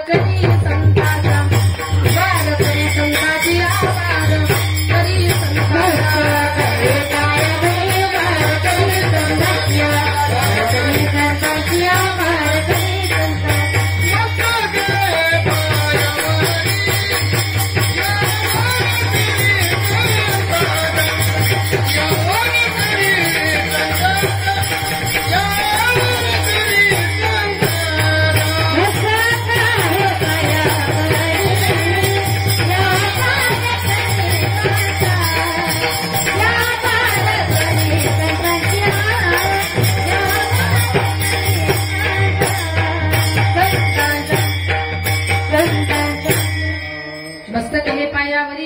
वारकरी संताचा वारकरी संताची आवाज करी संताचा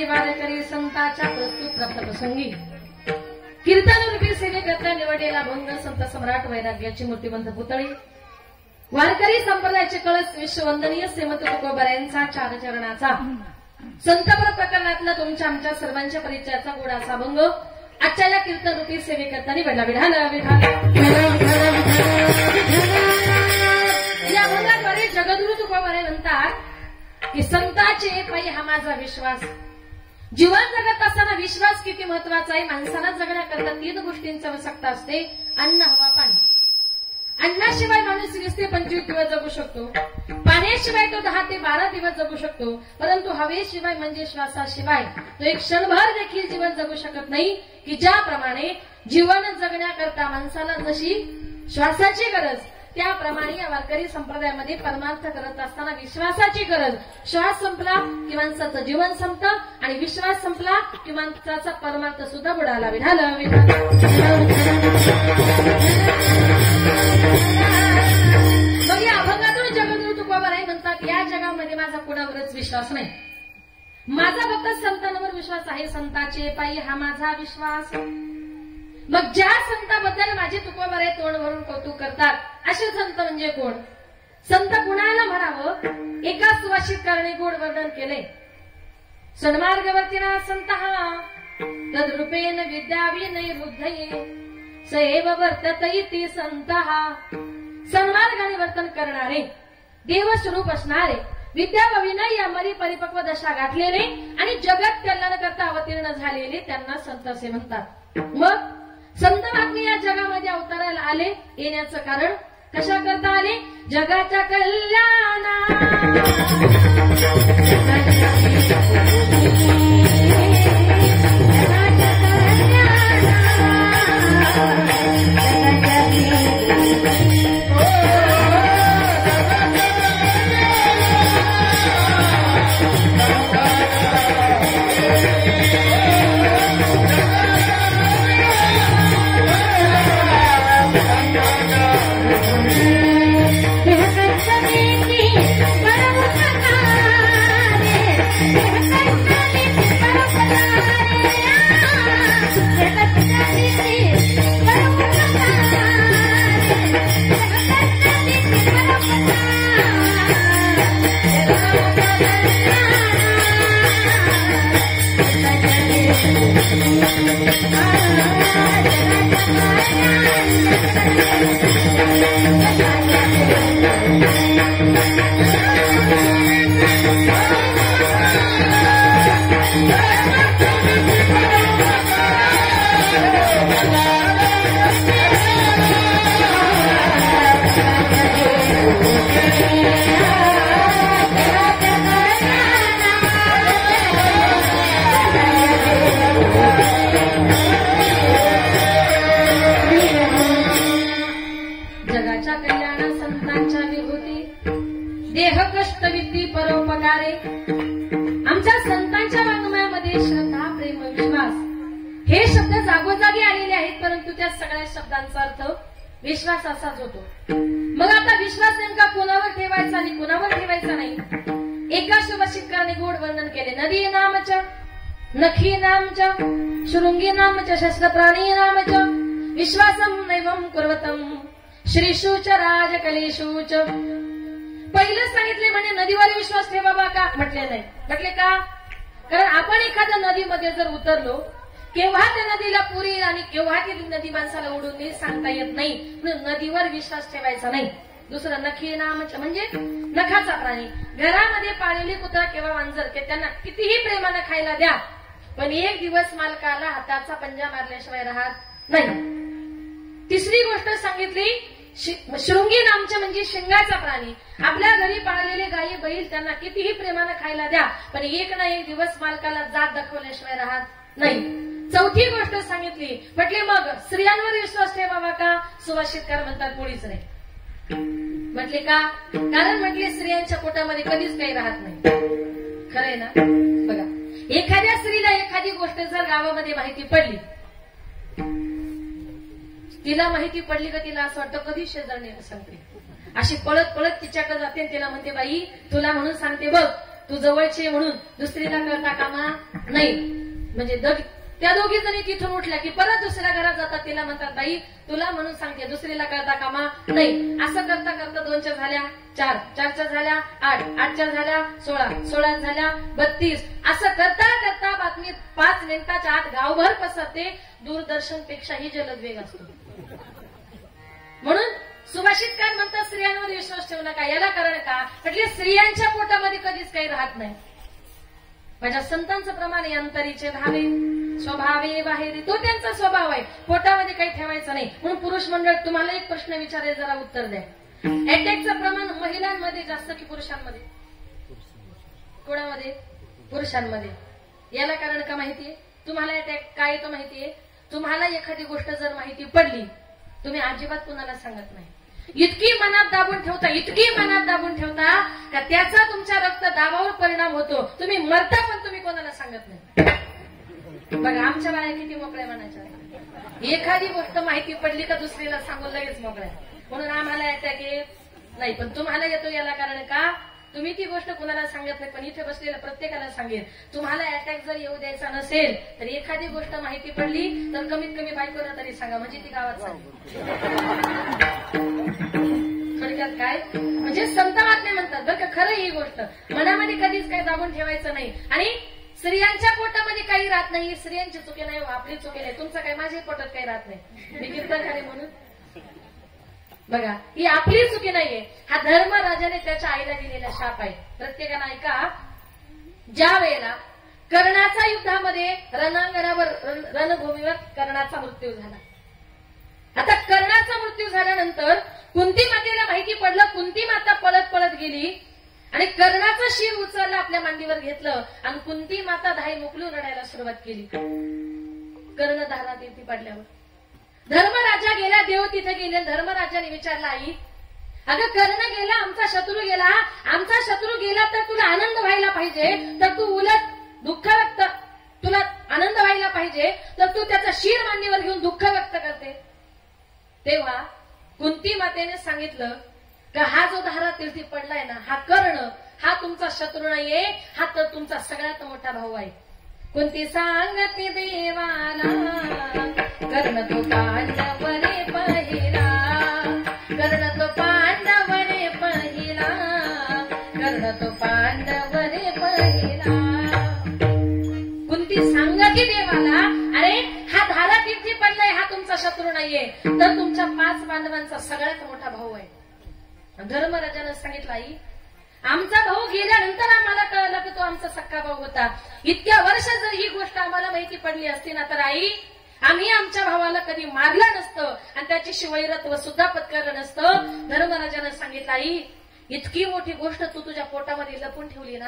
वारकरी संताची प्रसंगी कीर्तन रूपी सेवेकरता निवडलेला भंग संत सम्राट वैराग्याची मूर्तिमंत पुतळी वारकरी संप्रदायाचे कळस विश्ववंदनीय श्रीमंत तुकोबारायांचा चार चरणाचा संतपर प्रकरणातला तुमच्या आमच्या सर्वांच्या परिचयाचा गोडाचा भंग आजच्या या कीर्तन रूपी सेवेकरता निवडला. विधान या भंगाद्वारे जगद्गुरु तुकोबाराय म्हणतात की संताचे पायी हा माझा विश्वास. जीवन जगत असताना विश्वास किती महत्वाचा आहे. माणसाला जगण्याकरता 3 गोष्टींची आवश्यकता असते. अन्न, हवा, पाणी. अन्नाशिवाय माणूस 20 ते 25 दिवस जगू शकतो. पाण्याशिवाय तो 10 ते 12 दिवस जगू शकतो. परंतु हवेशिवाय म्हणजे श्वासाशिवाय तो एक क्षणभर देखील जीवन जगू शकत नाही. की ज्याप्रमाणे जीवन जगण्याकरता माणसाला जशी श्वासाची गरज त्याप्रमाणे या वारकरी संप्रदायामध्ये परमार्थ करत असताना विश्वासाची गरज. श्वास संपला की माणसाचं जीवन संपतं आणि विश्वास संपला की माणसाचा परमार्थ सुद्धा बुडाला. विधान मग या अभंगातून जगद्गुरु तुकोबाराय म्हणतात या जगामध्ये माझा कोणावरच विश्वास नाही. माझा फक्त संतांवर विश्वास आहे. संताचे पायी हा माझा विश्वास. मग ज्या संताबद्दल माझे तुकोबाराय तोंड भरून कौतुक करतात असे संत म्हणजे कोण? संत कुणाला म्हणावं? एका सुवासित कारणे गोड वर्णन केले. सन्मार्गवर्तीना संत तद्रूपेण विद्याविनय बुद्धये सैव वर्तत इति संत. सन्मार्गाने वर्तन करणारे, देवस्वरूप असणारे, विद्या व विनय यामध्ये परिपक्व दशा गाठलेले आणि जगत कल्याण करता अवतीर्ण झालेले त्यांना संत असे म्हणतात. मग संत महात्मे या जगामध्ये अवताराला आले. येण्याचं कारण कशा करता आले? जगाच्या कल्याणा परोपकारे. आमच्या संतांच्या वाङ्मयामध्ये श्रद्धा, प्रेम, विश्वास हे शब्द जागोजागी आलेले आहेत. परंतु त्या सगळ्या शब्दांचा अर्थ विश्वास असाच होतो. मग आता विश्वास नेमका कोणावर ठेवायचा आणि कोणावर ठेवायचा नाही? एका शुभशिखराने गोड वर्णन केले. नदी नामच, नखी नामच, शृंगी नामच, शस्त्रप्राणी नामच, विश्वासम नैवम कुर्वतम श्रीशूच राजकलेशूच. पहिलं सांगितले म्हणे नदीवर विश्वास ठेवा बा का? म्हटले नाही. म्हटले का? कारण आपण एखाद्या नदीमध्ये जर उतरलो केव्हा त्या नदीला पूर येईल आणि केव्हा ती नदी माणसाला उडून येईल सांगता येत नाही. म्हणून नदीवर विश्वास ठेवायचा नाही. दुसरं नखी नाम म्हणजे नखाचा प्राणी. घरामध्ये पाळलेली कुत्रा किंवा मांजर त्यांना कितीही प्रेमानं खायला द्या, पण एक दिवस मालकाला हाताचा पंजा मारल्याशिवाय राहत नाही. तिसरी गोष्ट सांगितली शृंगी नामचे म्हणजे शिंगाचा प्राणी. आपल्या घरी पाळलेले गायी बैल त्यांना कितीही प्रेमानं खायला द्या, पण एक ना एक दिवस मालकाला जात दाखवल्याशिवाय राहत नाही. चौथी गोष्ट सांगितली म्हटली मग स्त्रियांवर विश्वास ठेवावा का? सुभाषितकार म्हणतात मुळीच नाही. म्हटले का? कारण म्हटले स्त्रियांच्या पोटामध्ये कधीच काही राहत नाही. खरंय ना? बघा, एखाद्या स्त्रीला एखादी गोष्ट जर गावामध्ये माहिती पडली, तिला माहिती पडली का तिला असं वाटतं कधी शेजारणी सांगते, अशी पळत पळत तिच्याकडे जाते आणि तिला म्हणते बाई तुला म्हणून सांगते बघ, तू जवळची म्हणून दुसरीला कळता कामा नाही. म्हणजे त्या दोघी जणी तिथून उठल्या की परत दुसऱ्या घरात जातात, तिला म्हणतात बाई तुला म्हणून सांगते दुसरीला कळता कामा नाही. असं करता करता 2च्या झाल्या 4, 4च्या झाल्या 8, 8च्या झाल्या 16, 16 झाल्या 32. असं करता करता बातमी 5 मिनिटाच्या आत गावभर पसरते. दूरदर्शन पेक्षाही जलद वेग असतो. म्हणून सुभाषितकार म्हणतात स्त्रियांवर विश्वास ठेवू नका. याला कारण का? म्हटले स्त्रियांच्या पोटामध्ये कधीच काही राहत नाही. माझ्या संतांचं प्रमाणे अंतरीचे धावे स्वभावे बाहेरी, तो त्यांचा स्वभाव आहे, पोटामध्ये काही ठेवायचं नाही. म्हणून पुरुष मंडळ तुम्हाला एक प्रश्न विचारेल, जरा उत्तर द्या. अटॅकचं प्रमाण महिलांमध्ये जास्त की पुरुषांमध्ये? कोणामध्ये? पुरुषांमध्ये. याला कारण का माहितीये? तुम्हाला अटॅक काय येतो माहितीये? तुम्हाला एखादी गोष्ट जर माहिती पडली, तुम्ही अजिबात कुणाला सांगत नाही. इतकी मनात दाबून ठेवता, इतकी मनात दाबून ठेवता का त्याचा तुमच्या रक्त दाबावर परिणाम होतो. तुम्ही मरता पण तुम्ही कोणाला सांगत नाही. बघा आमच्या बाया किती मोकळ्या मनाच्या. एखादी गोष्ट माहिती पडली का दुसरीला सांगून लगेच मोकळ्या. म्हणून आम्हाला अटॅक येत नाही, पण तुम्हाला येतो. याला कारण का? तुम्ही ती गोष्ट कुणाला सांगत नाही, पण इथे बसलेल्या प्रत्येकाला सांगेल. तुम्हाला अटॅक जर येऊ द्यायचा नसेल तर एखादी गोष्ट माहिती पडली तर कमीत कमी बायकोला तरी सांगा, म्हणजे ती गावात सांगेल. थोडक्यात काय म्हणजे संत महात्मे म्हणतात बरं का, खरं ही गोष्ट मनामध्ये कधीच काही दाबून ठेवायचं नाही. आणि स्त्रियांच्या पोटामध्ये काही राहत नाही. स्त्रियांची चुकी नाही, आपली चुकी नाही. तुमचं काय, माझ्या पोटात काही राहत नाही. मी कीर्तनकारी म्हणून बघा, ही आपली चुकी नाहीये. हा धर्मराजाने त्याच्या आईला दिलेला शाप आहे. प्रत्येकानं ऐका. ज्या वेळेला कर्णाचा युद्धामध्ये रणांगणावर रणभूमीवर कर्णाचा मृत्यू झाला. आता कर्णाचा मृत्यू झाल्यानंतर कुंती मातेला माहिती पडलं. कुंती माता पळत पळत गेली आणि कर्णाचं शिर उचललं, आपल्या मांडीवर घेतलं आणि कुंती माता धाई मोकलून रडायला सुरुवात केली. कर्णधारात येथे पडल्यावर धर्मराजा गेला. देव तिथे गेले. धर्मराजाने विचारला, आई अगं कर्ण गेला, आमचा शत्रू गेला. आमचा शत्रू गेला तर तुला आनंद व्हायला पाहिजे, तर तू उलट दुःख व्यक्त, तुला आनंद व्हायला पाहिजे तर तू त्याचा शिर मांडीवर घेऊन दुःख व्यक्त करते. तेव्हा कुंती मातेने सांगितलं का हा जो धारातीर्थी पडलाय ना, हा कर्ण, हा तुमचा शत्रू नाहीये, हा तर तुमचा सगळ्यात मोठा भाऊ आहे. कुंती सांगते देवाला कर्ण तो पांडवरे पहिला, कर्ण तो पांडवरे पहिला, कर्ण तो पांडवरे पहिला. कुंती सांगते देवाला, अरे हा धारातीर्थी पडलाय, हा तुमचा शत्रू नाहीये, तर तुमच्या 5 पांडवांचा सगळ्यात मोठा भाऊ आहे. धर्मराजानं सांगितलं, आई आमचा भाऊ गेल्यानंतर आम्हाला कळलं की तो आमचा सक्का भाऊ होता. इतक्या वर्ष जर ही गोष्ट आम्हाला माहिती पडली असती ना, तर आई आम्ही आमच्या भावाला कधी मारलं नसतं आणि त्याची शिवैरत्व सुद्धा पत्करलं नसतं. धर्मराजानं सांगितलं, आई इतकी मोठी गोष्ट तू तुझ्या पोटामध्ये लपून ठेवली ना,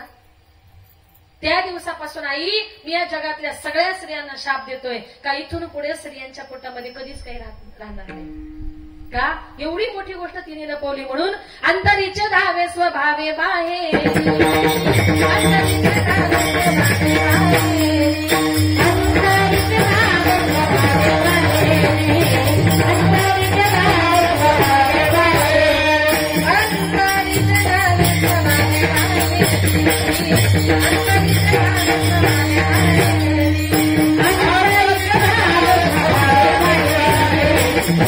त्या दिवसापासून आई मी या जगातल्या सगळ्या स्त्रियांना शाप देतोय का इथून पुढे स्त्रियांच्या पोटामध्ये कधीच काही राहणार नाही. का एवढी मोठी गोष्ट तिने लपवली. म्हणून अंतरीचे धावे स्वभावे बाहेर, अंतरीचे धावे स्वभावे बाहेर, अंतरीचे धावे स्वभावे बाहेर, अंतरीचे धावे स्वभावे बाहेर,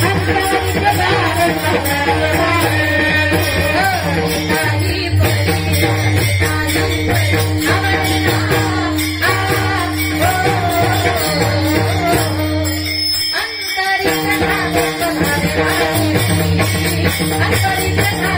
अंतरीचे धावे स्वभावे बाहेर, अंतरीचे धावे स्वभावे अंतरिक्ष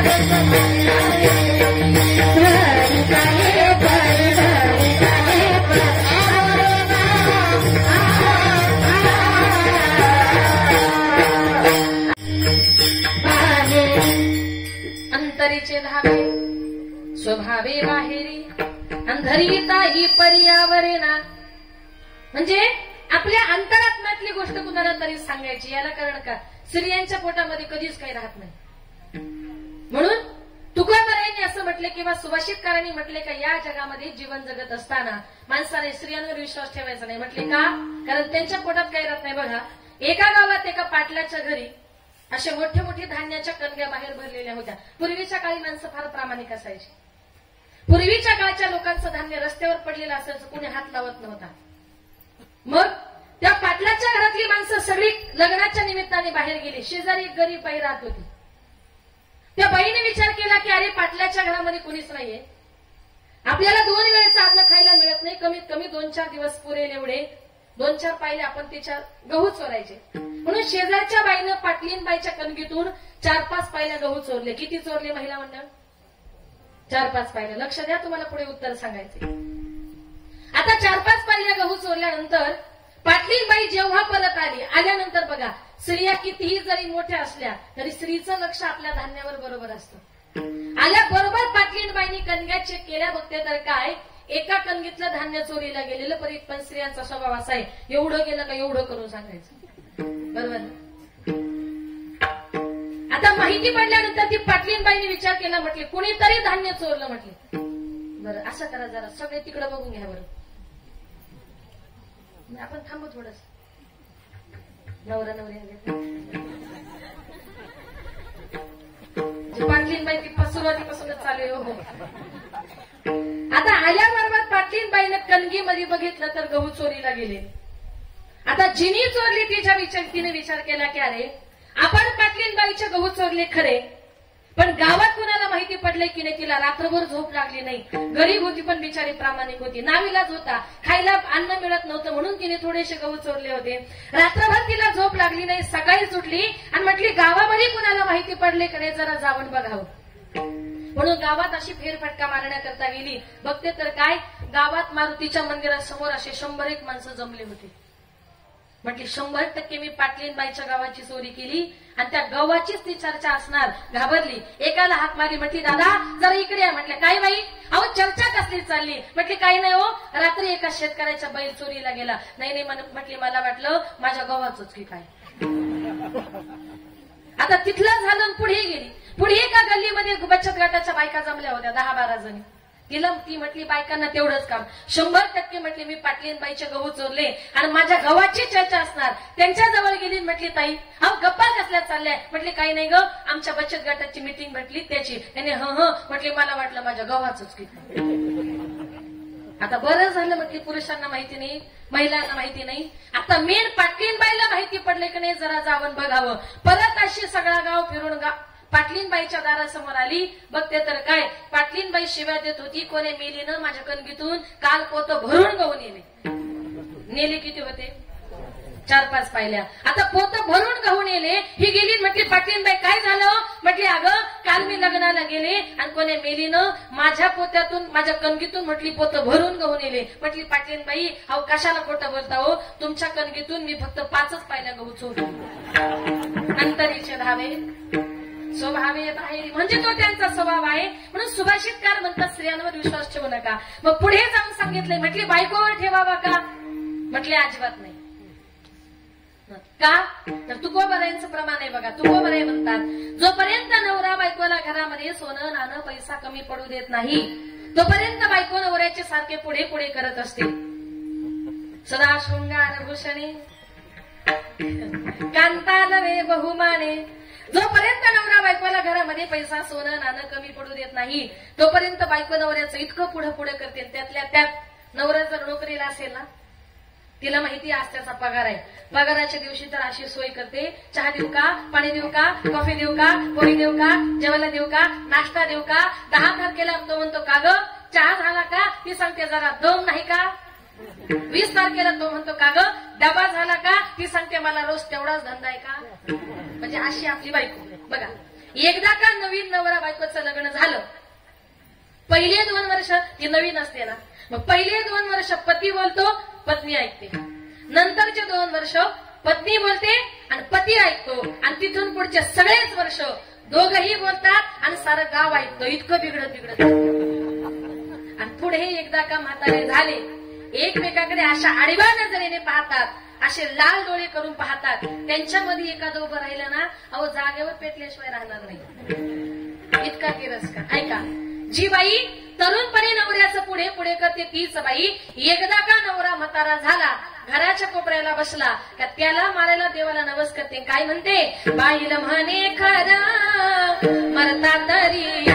स्वभावे बाहेरी अंधरीता ही पर्यावरणा. म्हणजे आपल्या अंतरात्म्यातली गोष्ट कुणाला तरी सांगायची. याला कारण का, स्त्रियांच्या पोटामध्ये कधीच काही राहत नाही. म्हणून तुकोबारायांनी असं म्हटले किंवा सुभाषितकारांनी म्हटले का, या जगामध्ये जीवन जगत असताना माणसाने स्त्रियांवर विश्वास ठेवायचा नाही. म्हटले का, कारण त्यांच्या पोटात काही राहत नाही. बघा, एका गावात एका पाटलाच्या घरी असे मोठे मोठे धान्याच्या कणग्या बाहेर भरलेल्या होत्या. पूर्वीच्या काळी माणसं फार प्रामाणिक असायची. पूर्वीच्या काळच्या लोकांचं धान्य रस्त्यावर पडलेलं असायचं, कुणी हात लावत नव्हता. मग त्या पाटलाच्या घरातली माणसं सगळी लग्नाच्या निमित्ताने बाहेर गेली. शेजारी एक गरीब बाई राहत होती. त्या बाईने विचार केला की अरे, पाटलाच्या घरामध्ये कोणीच नाहीये, आपल्याला 2 वेळेचं अन्न खायला मिळत नाही, कमीत कमी 2-4 दिवस पुरेल एवढे 2-4 पायले आपण तिच्या गहू चोरायचे. म्हणून शेजारच्या बाईनं पाटलीन बाईच्या कणगीतून 4-5 पायल्या गहू चोरले. किती चोरले महिला मंडळ? 4-5 पायल्या. लक्ष द्या, तुम्हाला पुढे उत्तर सांगायचे. आता 4-5 पायल्या गहू चोरल्यानंतर पाटलीन बाई जेव्हा परत आल्यानंतर बघा, स्त्रिया कितीही जरी मोठ्या असल्या तरी स्त्रीचं लक्ष आपल्या धान्यावर बरोबर असतं. आल्याबरोबर पाटलीन बाईंनी कणग्या चेक केल्या. बघते तर काय, एका कणगीतलं धान्य चोरीला गेलेलं. पण स्त्रियांचा स्वभाव असा आहे, एवढं गेलं का एवढं करून सांगायचं. बरोबर. आता माहिती पडल्यानंतर ती पाटलीन बाईंनी विचार केला, म्हटले कुणीतरी धान्य चोरलं. म्हटले बरं असं करा, जरा सगळे तिकडे बघून घ्या बरं. आपण थांबू थोडस. नवरा नवरी पाटलीन बाई ती सुरुवातीपासूनच चालू हो. आता आल्याबरोबर पाटलीन बाईनं कणगीमध्ये बघितलं तर गहू चोरीला गेले. आता जिनी चोरली तिने विचार केला की अरे, आपण पाटलीन बाईचे गहू चोरले खरे, पण गावात कुणाला माहिती पडले की नाही. तिला रात्रभर झोप लागली नाही. गरीब होती पण बिचारी प्रामाणिक होती. नाविलाज होता, खायला अन्न मिळत नव्हतं म्हणून तिने थोडेसे गहू चोरले होते. रात्रभर तिला झोप लागली नाही. सकाळी सुटली आणि म्हटली गावामध्ये कुणाला माहिती पडले की नाही, जरा जाऊन बघावं. म्हणून गावात अशी फेरफटका मारण्याकरता गेली. बघते तर काय, गावात मारुतीच्या मंदिरासमोर असे 100-1 माणसं जमले होते. म्हटली 100% मी पाटलीन बाईच्या गावाची चोरी केली आणि त्या गावाचीच ती चर्चा असणार. घाबरली, एकाला हाक मारली. म्हटली दादा जरा इकडे या. म्हटलं काय बाई? अहो चर्चा कसली चालली? म्हटली काही नाही हो, रात्री एका शेतकऱ्याच्या बैल चोरीला गेला. नाही म्हटली मला वाटलं माझ्या गावाचंच की काय. आता तिथलं झालं, पुढे गेली. पुढे एका गल्लीमध्ये बचत गटाच्या बायका जमल्या होत्या 10-12 जणी. ती म्हटली बायकांना तेवढंच काम. 100% म्हटली मी पाटलीन बाईचे गहू चोरले आणि माझ्या गव्हाची चर्चा असणार. त्यांच्या जवळ गेली. म्हटली ताई अहो गप्पा कसल्या चालल्या? म्हटली काही नाही ग, आमच्या बचत गटाची मीटिंग म्हटली त्याची. त्याने म्हटली मला वाटलं माझ्या गव्हाचंच की. आता बरं झालं म्हटली पुरुषांना माहिती नाही, महिलांना माहिती नाही. आता मेन पाटलीन बाईला माहिती पडले की नाही, जरा जाऊन बघावं. परत अशी सगळा गाव फिरून पाटलीन बाईच्या दारासमोर आली. बघते तर काय, पाटलीन बाई शिव्या देत होती. कोणी मेलीनं माझ्या कणगीतून काल पोतं भरून गहू नेले. किती होते? 4-5 पाहिल्या. आता पोतं भरून गहू नेले. ही गेली. म्हटली पाटलीन बाई काय झालं? म्हटली अगं काल मी लग्नाला गेले आणि कोणी मेलीनं माझ्या पोत्यातून माझ्या कणगीतून म्हटली पोतं भरून गहू नेले. म्हटली पाटलीन बाई अहो कशाला खोटं बोलता हो, तुमच्या कणगीतून मी फक्त 5च पाहिल्या गहू चोरले. अंतरीचे धावे स्वभावे बाहेरी. म्हणजे तो त्यांचा स्वभाव आहे. म्हणून सुभाषितकार म्हणतात स्त्रियांवर विश्वास ठेवू नका. मग पुढे जाऊन सांगितलंय, म्हटली बायकोवर ठेवावा का? म्हटले अजिबात नाही. का तर तुकोबारायांचं प्रमाण आहे बघा. तुकोबाराय म्हणतात जोपर्यंत नवरा बायकोला घरामध्ये सोनं नाणं पैसा कमी पडू देत नाही, तोपर्यंत बायको नवऱ्याचे सारखे पुढे पुढे करत असते. सदा शृंगार भूषणे कांतालवे बहुमाने. जोपर्यंत नवरा बायकोला घरामध्ये पैसा सोनं नाणं कमी पडू देत नाही, तोपर्यंत बायको नवऱ्याचं इतकं पुढे पुढे करते. त्यातल्या त्यात नवरा जर नोकरीला असेल ना, तिला माहिती आज त्याचा पगार आहे. पगाराच्या दिवशी तर अशी सोय करते, चहा देऊ का, पाणी देऊ का, कॉफी देऊ का, पोळी देऊ का, जेवायला देऊ का, नाश्ता देऊ का. 10 तारखेला तो म्हणतो का ग चहा झाला का, ती सांगते जरा दम नाही का. 20 तारखेला तो म्हणतो का ग डबा झाला का, ती सांगते मला रोज तेवढाच धंदा आहे का. म्हणजे अशी आपली बायको बघा. एकदा का नवीन नवरा बायकोचं लग्न झालं, पहिले 2 वर्ष ती नवीन असते ना, मग पहिले 2 वर्ष पती बोलतो, पत्नी ऐकते. नंतरचे 2 वर्ष पत्नी बोलते आणि पती ऐकतो. आणि तिथून पुढचे सगळेच वर्ष दोघही बोलतात आणि सारं गाव ऐकतो, इतकं बिघडत आणि पुढे एकदा का म्हातारे झाले, एकमेकाकडे अशा आडव्या नजरेने पाहतात, असे लाल डोळे करून पाहतात. त्यांच्यामध्ये एखादं उभं राहिलं ना, अहो जागेवर पेटल्याशिवाय राहणार नाही, इतका तिरस्कार. ऐका, जी बाई तरुणपणे नवऱ्याचं पुढे पुढे करते तीच बाई एकदा का नवरा म्हातारा झाला, घराच्या कोपऱ्याला बसला का त्याला मारायला देवाला नवस करते. काय म्हणते? बाईला म्हणे खरं मरता तरी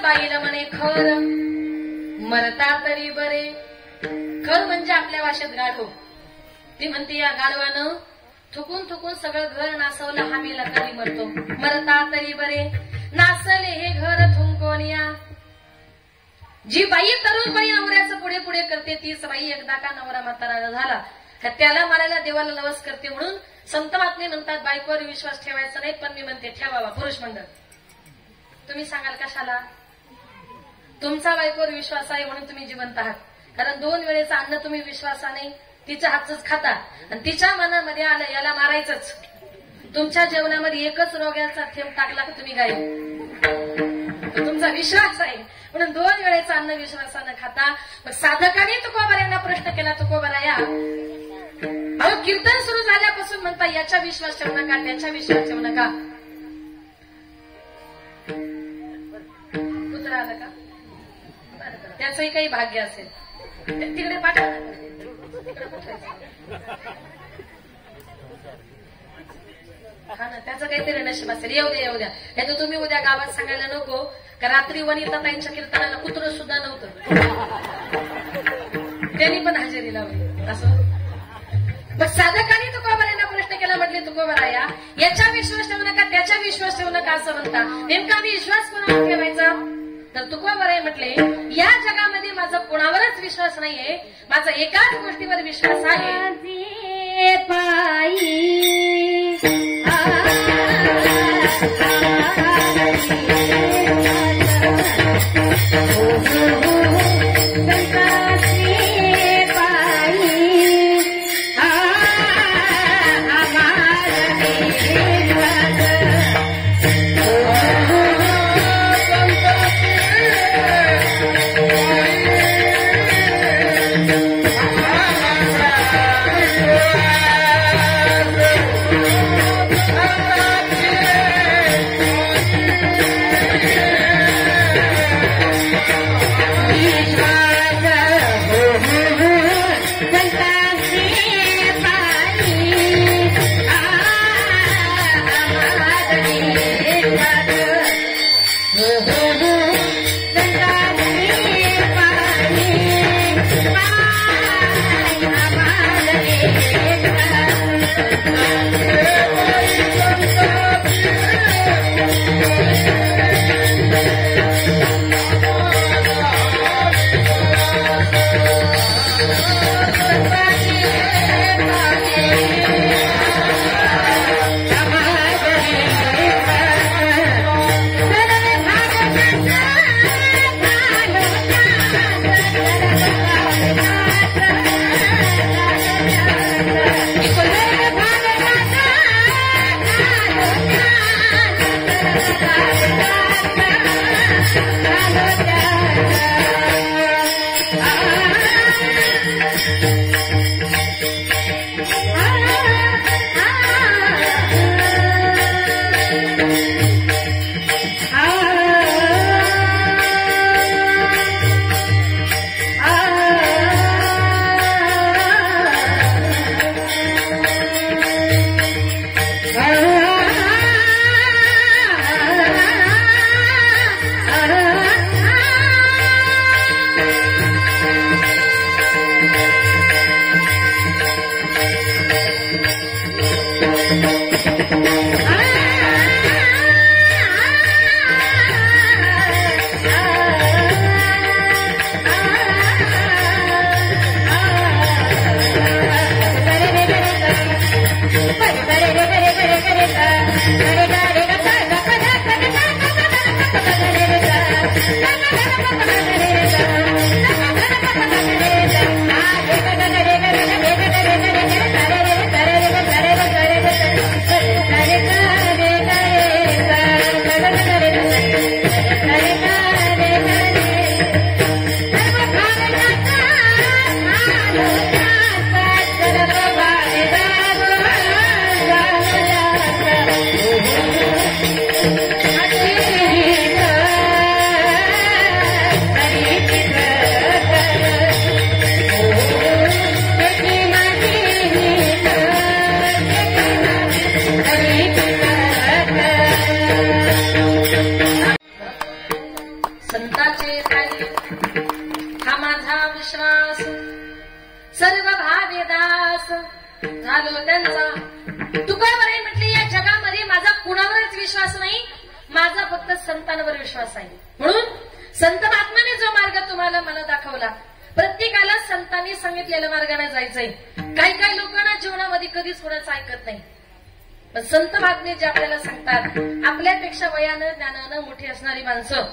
बाईला म्हणे खरं मरता तरी मरता तरी बरे. खर म्हणजे आपल्या भाषेत गाढव. ती म्हणते या गाढवानं थुकून थुकून सगळं घर नासवलं, हा मेला तरी मरतो. मरता तरी बरे, नासले हे घर थुंकोनिया. जी बाई तरुण बाई नवऱ्याचं पुढे पुढे करते तीच बाई एकदा का नवरा म्हातारा झाला त्याला मारायला देवाला नवस करते. म्हणून संत महात्मे म्हणतात बायकोवर विश्वास ठेवायचा नाही, पण मी म्हणते ठेवावा. पुरुष मंडळ तुम्ही सांगाल कशाला? तुमचा बायकोवर विश्वास आहे म्हणून तुम्ही जिवंत आहात. कारण 2 वेळेचं अन्न तुम्ही विश्वासाने तिच्या हातच खाता आणि तिच्या मनामध्ये आलं याला मारायचंच. तुमच्या जेवणामध्ये एकच रोग्याचा थेंब टाकला तर तुम्ही गायब. तुमचा विश्वास आहे म्हणून 2 वेळेचं अन्न विश्वासानं खाता. मग साधकाने तुकोबारायांना प्रश्न केला, तुकोबाराया अहो कीर्तन सुरू झाल्यापासून म्हणता याच्या विश्वास ठेवू नका, त्याच्या विश्वास ठेवू नका. कुत्रा आलं का? त्याचंही काही भाग्य असेल तिकडे पाठवा. हा ना, त्याचं काहीतरी नशीब असेल. येऊ द्या येऊ द्या. नाही तर तुम्ही उद्या गावात सांगायला नको का रात्री वनिता ताईंच्या कीर्तनाला कुत्र सुद्धा नव्हतं, त्यांनी पण हजेरी लावली. असं मग साधकांनी तुकोबारायांना प्रश्न केला, म्हटले तुकोबाराया याच्या विश्वास ठेवू नका, त्याच्या विश्वास ठेवू नका असं म्हणता, नेमका आम्ही विश्वास कोणावर ठेवायचा? तर तुकोबाराय म्हटले या जगामध्ये माझा कोणावरच विश्वास नाहीये, माझा एकाच गोष्टीवर विश्वास आहे. पायी संताचे पायी हा माझा विश्वास सर्व भावे दास झालो त्यांचा. तुकाराम म्हटले या जगामध्ये माझा कुणावरच विश्वास नाही, माझा फक्त संतांवर विश्वास आहे. म्हणून संत महात्म्याने जो मार्ग तुम्हाला मला दाखवला, प्रत्येकाला संतांनी सांगितलेल्या मार्गाने जायचंय. काही काही लोकांना जीवनामध्ये कधीच कोणाचं ऐकत नाही, पण संत महात्मे जे आपल्याला सांगतात, आपल्यापेक्षा वयानं ज्ञानानं मोठी असणारी माणसं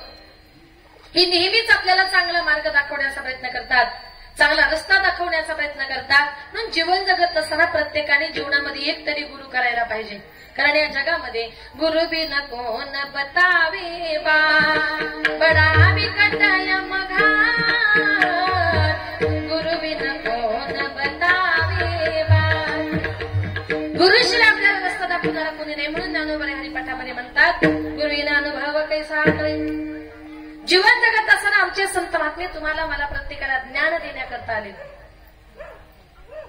ही नेहमीच आपल्याला चांगला मार्ग दाखवण्याचा प्रयत्न करतात, चांगला रस्ता दाखवण्याचा प्रयत्न करतात. म्हणून जीवन जगत असताना प्रत्येकाने जीवनामध्ये एक तरी गुरु करायला पाहिजे. कारण या जगामध्ये गुरु बिन कोण बतावे बा, बडा विकटाय मघा, गुरु बिन कोण बतावे बा. गुरुशिवाय आपल्याला रस्ता दाखवणारा कोणी नाही. म्हणून ज्ञानोबा हरिपाठामध्ये म्हणतात, गुरुविना अनुभव कैसा कळे. जीवन जगत असताना आमचे संत महात्मे तुम्हाला मला प्रत्येकाला ज्ञान देण्याकरता आले.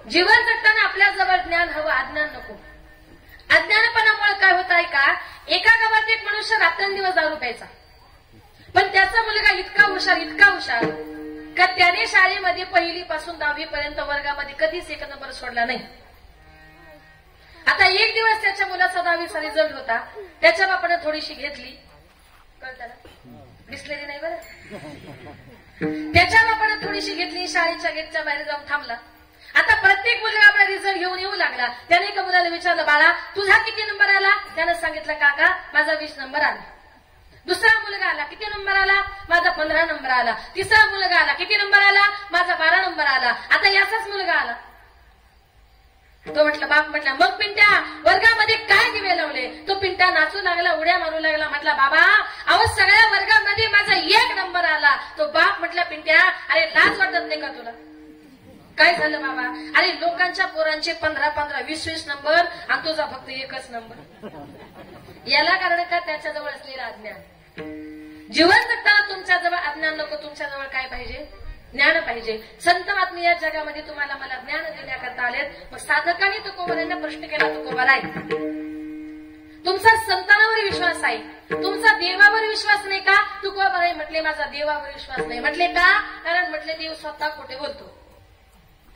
जीवन जगताना आपल्या जवळ ज्ञान हवं, अज्ञान नको. अज्ञानपणामुळे काय होत आहे का, एका गावात एक मनुष्य रात्रंदिवस दारू प्यायचा, पण त्याचा मुलगा इतका हुशार का त्याने शाळेमध्ये 1ली पासून 10वी पर्यंत वर्गामध्ये कधीच 1 नंबर सोडला नाही. आता एक दिवस त्याच्या मुलाचा 10वीचा रिझल्ट होता, त्याच्या बापाने थोडीशी घेतली, कळतं ना, दिसलेली नाही बरं, त्याच्या बापाने थोडीशी घेतली, शाळेच्या गेटच्या बाहेर जाऊन थांबला. आता प्रत्येक मुलगा आपला रिझल्ट घेऊन येऊ लागला. त्याने एका मुलाला विचारलं, बाळा तुझा किती नंबर आला? त्यानं सांगितलं, काका माझा 20 नंबर आला. दुसरा मुलगा आला, किती नंबर आला? माझा 15 नंबर आला. तिसरा मुलगा आला, किती नंबर आला? माझा 12 नंबर आला. आता याचाच मुलगा आला. तो म्हटलं, बाप म्हटला, मग पिंट्या वर्गामध्ये काय दिवे लावले? तो पिंट्या नाचू लागला, उड्या मारू लागला. म्हटला, बाबा अहो सगळ्या वर्गामध्ये माझा 1 नंबर आला. तो बाप म्हटला, पिंट्या अरे लाज वाटत नाही का तुला? काय झालं बाबा? अरे लोकांच्या पोरांचे 15-15, 20-20 नंबर आणि तुझा फक्त 1च नंबर. याला कारण का, त्याच्याजवळ असलेलं अज्ञान. जीवन जगताना तुमच्याजवळ अज्ञान नको, तुमच्याजवळ काय पाहिजे? ज्ञान पाहिजे. संत महात्मे या जगामध्ये तुम्हाला मला ज्ञान देण्याकरता आलेत. मग साधकांनी तुकोबारांना प्रश्न केला, तुकोबाराय तुमचा संतांवर विश्वास आहे, तुमचा देवावर विश्वास नाही का? तुकोबाराय म्हटले, माझा देवावर विश्वास नाही. म्हटले का? कारण म्हटले देव स्वतः खोटे बोलतो.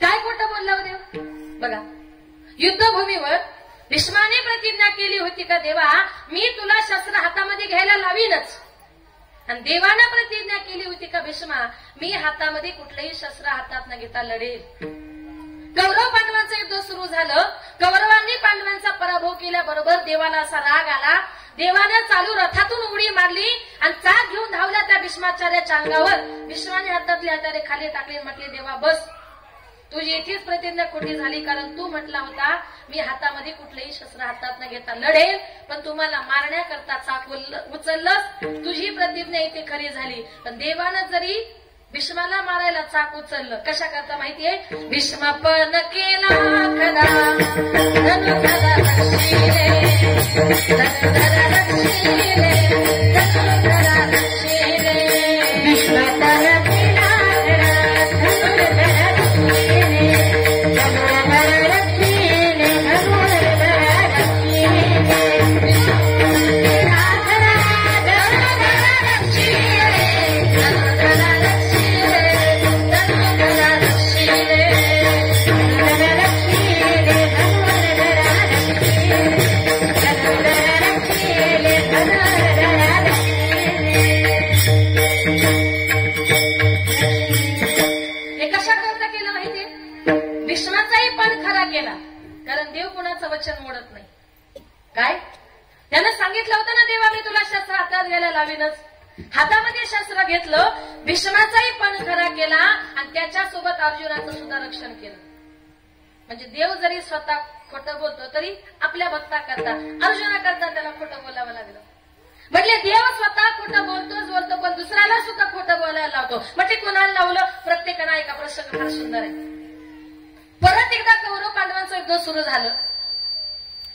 काय खोटं बोलला हो देव? बघा, युद्धभूमीवर भीष्माने प्रतिज्ञा केली होती का, देवा मी तुला शस्त्र हातामध्ये घ्यायला लावीनच. आणि देवानं प्रतिज्ञा केली होती का, भीष्मा मी हातामध्ये कुठलंही शस्त्र हातात न घेता लढेल. कौरव पांडवांचं युद्ध सुरू झालं. कौरवांनी पांडवांचा पराभव केल्याबरोबर देवाला असा राग आला. देवानं चालू रथातून उडी मारली आणि चाक घेऊन धावला त्या भीष्माचार्याच्या अंगावर. भीष्माने हातातले हातारे खाली टाकले, म्हटले, देवा बस, तुझी इथेच प्रतिज्ञा खोटी झाली. कारण तू म्हटला होता मी हातामध्ये कुठलेही शस्त्र हातात न घेता लढेल, पण तुम्हाला मारण्याकरता चाक उचललंस, तुझी प्रतिज्ञा इथे खरी झाली. पण देवानं जरी भीष्माला मारायला चाक उचललं, कशा करता माहितीये? भीष्मापण केला खरा धनुधरा रक्षिले, धनुधरा रक्षिले, धनुधरा रक्षिले. भीष्मापण केला खरा धनुधरा रक्षिले, धनुधरा रक्षिले, धनुधरा रक्षिले. कारण देव कोणाचं वचन मोडत नाही. काय त्यानं सांगितलं होतं ना, देवा मी तुला शस्त्र हातात घ्यायला लावीनच. हातामध्ये शस्त्र अस्त्र घेतलं, भीष्माचाही पण खरा केला आणि त्याच्यासोबत अर्जुनाचं सुद्धा रक्षण केलं. म्हणजे देव जरी स्वतः खोटं बोलतो तरी आपल्या भक्ता करता, अर्जुना करता त्याला खोटं बोलावं लागलं. म्हणजे देव स्वतः खोटं बोलतो पण दुसऱ्याला सुद्धा खोटं बोलायला लावतो. म्हणजे कोणाला लावलं? प्रत्येकाला एका प्रसंग फार सुंदर आहे. परत एकदा कौरव पांडवांचं युद्ध सुरू झालं.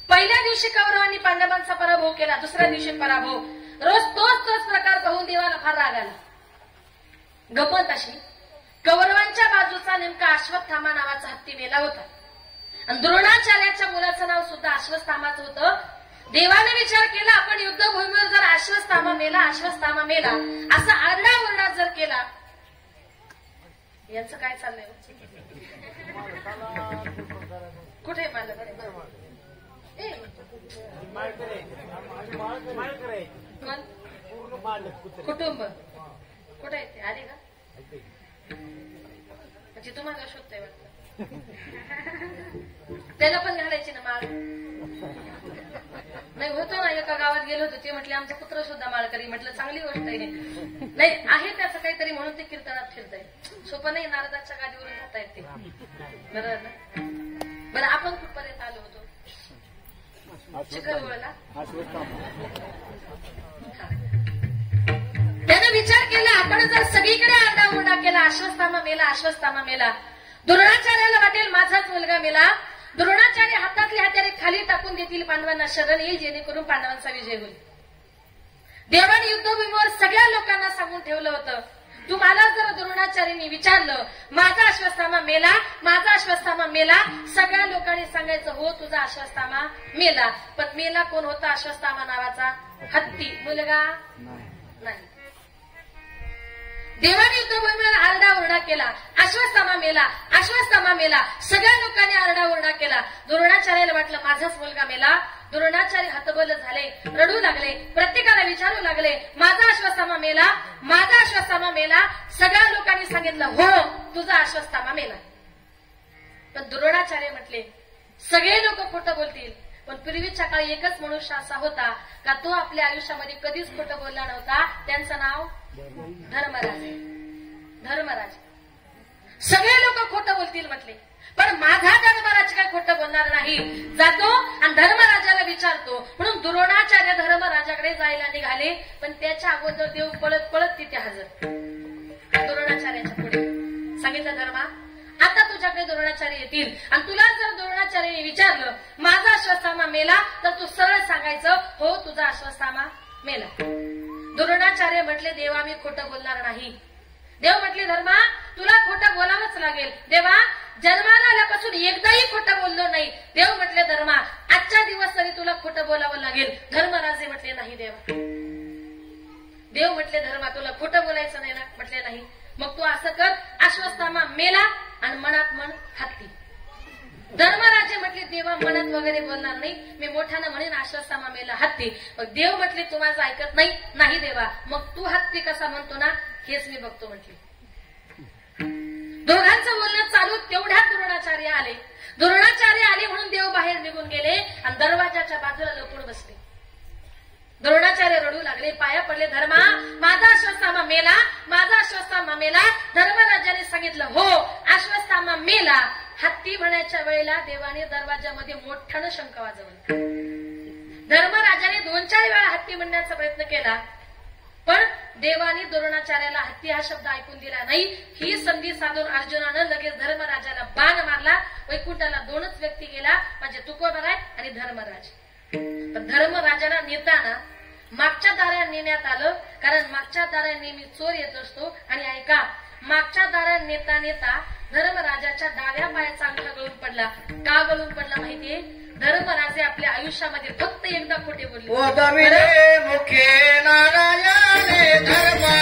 पहिल्या दिवशी कौरवांनी पांडवांचा पराभव केला, दुसऱ्या दिवशी पराभव. रोज तोच प्रकार पाहून देवाला फार राग आला. गंमत अशी, कौरवांच्या बाजूचा नेमका अश्वत्थामा नावाचा हत्ती मेला होता आणि द्रोणाचार्याच्या मुलाचं नाव सुद्धा अश्वत्थामाचं होतं. देवाने विचार केला, आपण युद्धभूमीवर जर अश्वत्थामा मेला असा आरडाओरडा जर केला, यांचं काय चाललंय? कुठे मालक? कुटुंब कुठे आहे? ते आले का? म्हणजे तुम्हाला शोधताय वाटतं. त्याला पण घालायची ना माळ? नाही होतो ना, एका गावात गेलो होतो, ते म्हटले आमचा पुत्र सुद्धा माळकरी. म्हटलं चांगली गोष्ट आहे. नाही आहे त्याचं काहीतरी म्हणून ते कीर्तनात फिरताय. सोपं नाही, नारदाच्या गादीवरून जातायत ते. बरोबर ना? बरं, आपण कुठपर्यंत आलो होतो? चिखलगोळला. त्यानं विचार केला, आपण जर सगळीकडे आरडाओरडा केला, अश्वत्थामा मेला, द्रोणाचार्याला वाटेल माझाच मुलगा मेला, द्रोणाचार्य हातातली हत्यारे खाली टाकून देतील, पांडवांना शरण येईल, जेणेकरून पांडवांचा विजय होईल. देवाने युद्धभूमीवर सगळ्या लोकांना सांगून ठेवलं होतं, तुम्हाला जर द्रोणाचार्यांनी विचारलं माझा अश्वत्थामा मेला, सगळ्या लोकांनी सांगायचं हो तुझा अश्वत्थामा मेला. पण मेला कोण होता? अश्वत्थामा नावाचा हत्ती, मुलगा नाही. देवाने युद्धभूमीवर आरडाओरडा केला, अश्वत्थामा मेला. सगळ्या लोकांनी आरडाओरडा केला. द्रोणाचार्याला वाटलं माझाच मुलगा मेला. द्रोणाचार्य हतबल झाले, रडू लागले, प्रत्येकाला विचारू लागले माझा अश्वत्थामा मेला. सगळ्या लोकांनी सांगितलं हो तुझा अश्वत्थामा मेला. पण द्रोणाचार्य म्हटले सगळे लोक खोटं बोलतील, पण पूर्वीच्या काळी एकच मनुष्य असा होता का तो आपल्या आयुष्यामध्ये कधीच खोटं बोलला नव्हता. त्यांचं नाव धर्मराज. सगळे लोक खोटं बोलतील म्हटले, पण माझा धर्मराज काय खोटं बोलणार नाही. जातो आणि धर्मराजाला विचारतो. म्हणून द्रोणाचार्य धर्मराजाकडे जायला निघाले, पण त्याच्या अगोदर देव पळत पळत तिथे हजर. द्रोणाचार्याच्या पुढे सांगितलं, धर्मा आता तुझ्याकडे द्रोणाचार्य येतील आणि तुला जर द्रोणाचार्याने विचारलं माझा अश्वत्थामा मेला, तर तू सरळ सांगायचं हो तुझा अश्वत्थामा मेला. द्रोणाचार्य म्हटले देवा मी खोटं बोलणार नाही. देव म्हटले धर्मा तुला खोटं बोलावंच लागेल. देवा जन्माला आल्यापासून एकदाही खोटं बोललो नाही. देव म्हटले धर्मा आजच्या दिवस तरी तुला खोटं बोलावं लागेल. धर्मराजे म्हटले नाही देवा. देव म्हटले धर्मा तुला खोटं बोलायचं नाही ना? म्हटले नाही. मग तू असं कर, अश्वत्थामा मेला आणि मनात मन हत्ती. धर्मराजे म्हटले देवा मनात वगैरे बोलणार नाही, मी मोठ्यानं म्हणेन अश्वत्थामा मेला हत्ती. मग देव म्हटले तू माझं ऐकत नाही देवा. मग तू हत्ती कसा म्हणतो ना हेच मी बघतो म्हटले. दोघांचं बोलणं चालू, तेवढ्यात द्रोणाचार्य आले म्हणून देव बाहेर निघून गेले आणि दरवाजाच्या बाजूला लपून बसले. द्रोणाचार्य रडू लागले, पाया पडले, धर्मा माझा अश्वत्थामा मेला. धर्मराजाने सांगितलं हो अश्वत्थामा मेला. हत्ती म्हणायच्या वेळेला देवाने दरवाजामध्ये मोठ्यानं शंख वाजवला. धर्मराजाने 2-4 वेळा हत्ती म्हणण्याचा प्रयत्न केला, पण देवाने द्रोणाचार्याला हत्ती हा शब्द ऐकून दिला नाही. ही संधी साधून अर्जुनानं लगेच धर्मराजाला बाण मारला. वैकुंठाला 2च व्यक्ती गेला, म्हणजे तुकोबराय आणि धर्मराज. पण धर्मराजाला नेताना मागच्या दारात नेण्यात आलं, कारण मागच्या दारात नेहमी चोर येत असतो. आणि ऐका, मागच्या दारात नेता धर्मराजाच्या डाव्या पायाचा अंगठा गळून पडला. का गळून पडला माहितीये? धर्मराजे आपल्या आयुष्यामध्ये फक्त एकदा खोटे बोलले. मुखे नारायणे धर्मा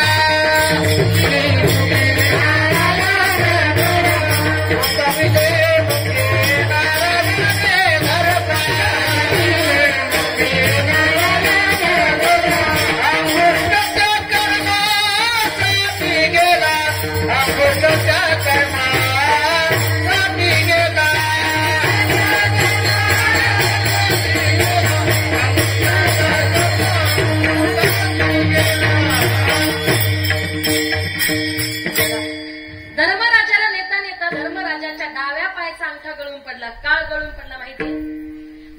धर्मराजाला नेता नेता धर्मराजाच्या डाव्या पायाचा अंगठा गळून पडला. का गळून पडला माहितीये?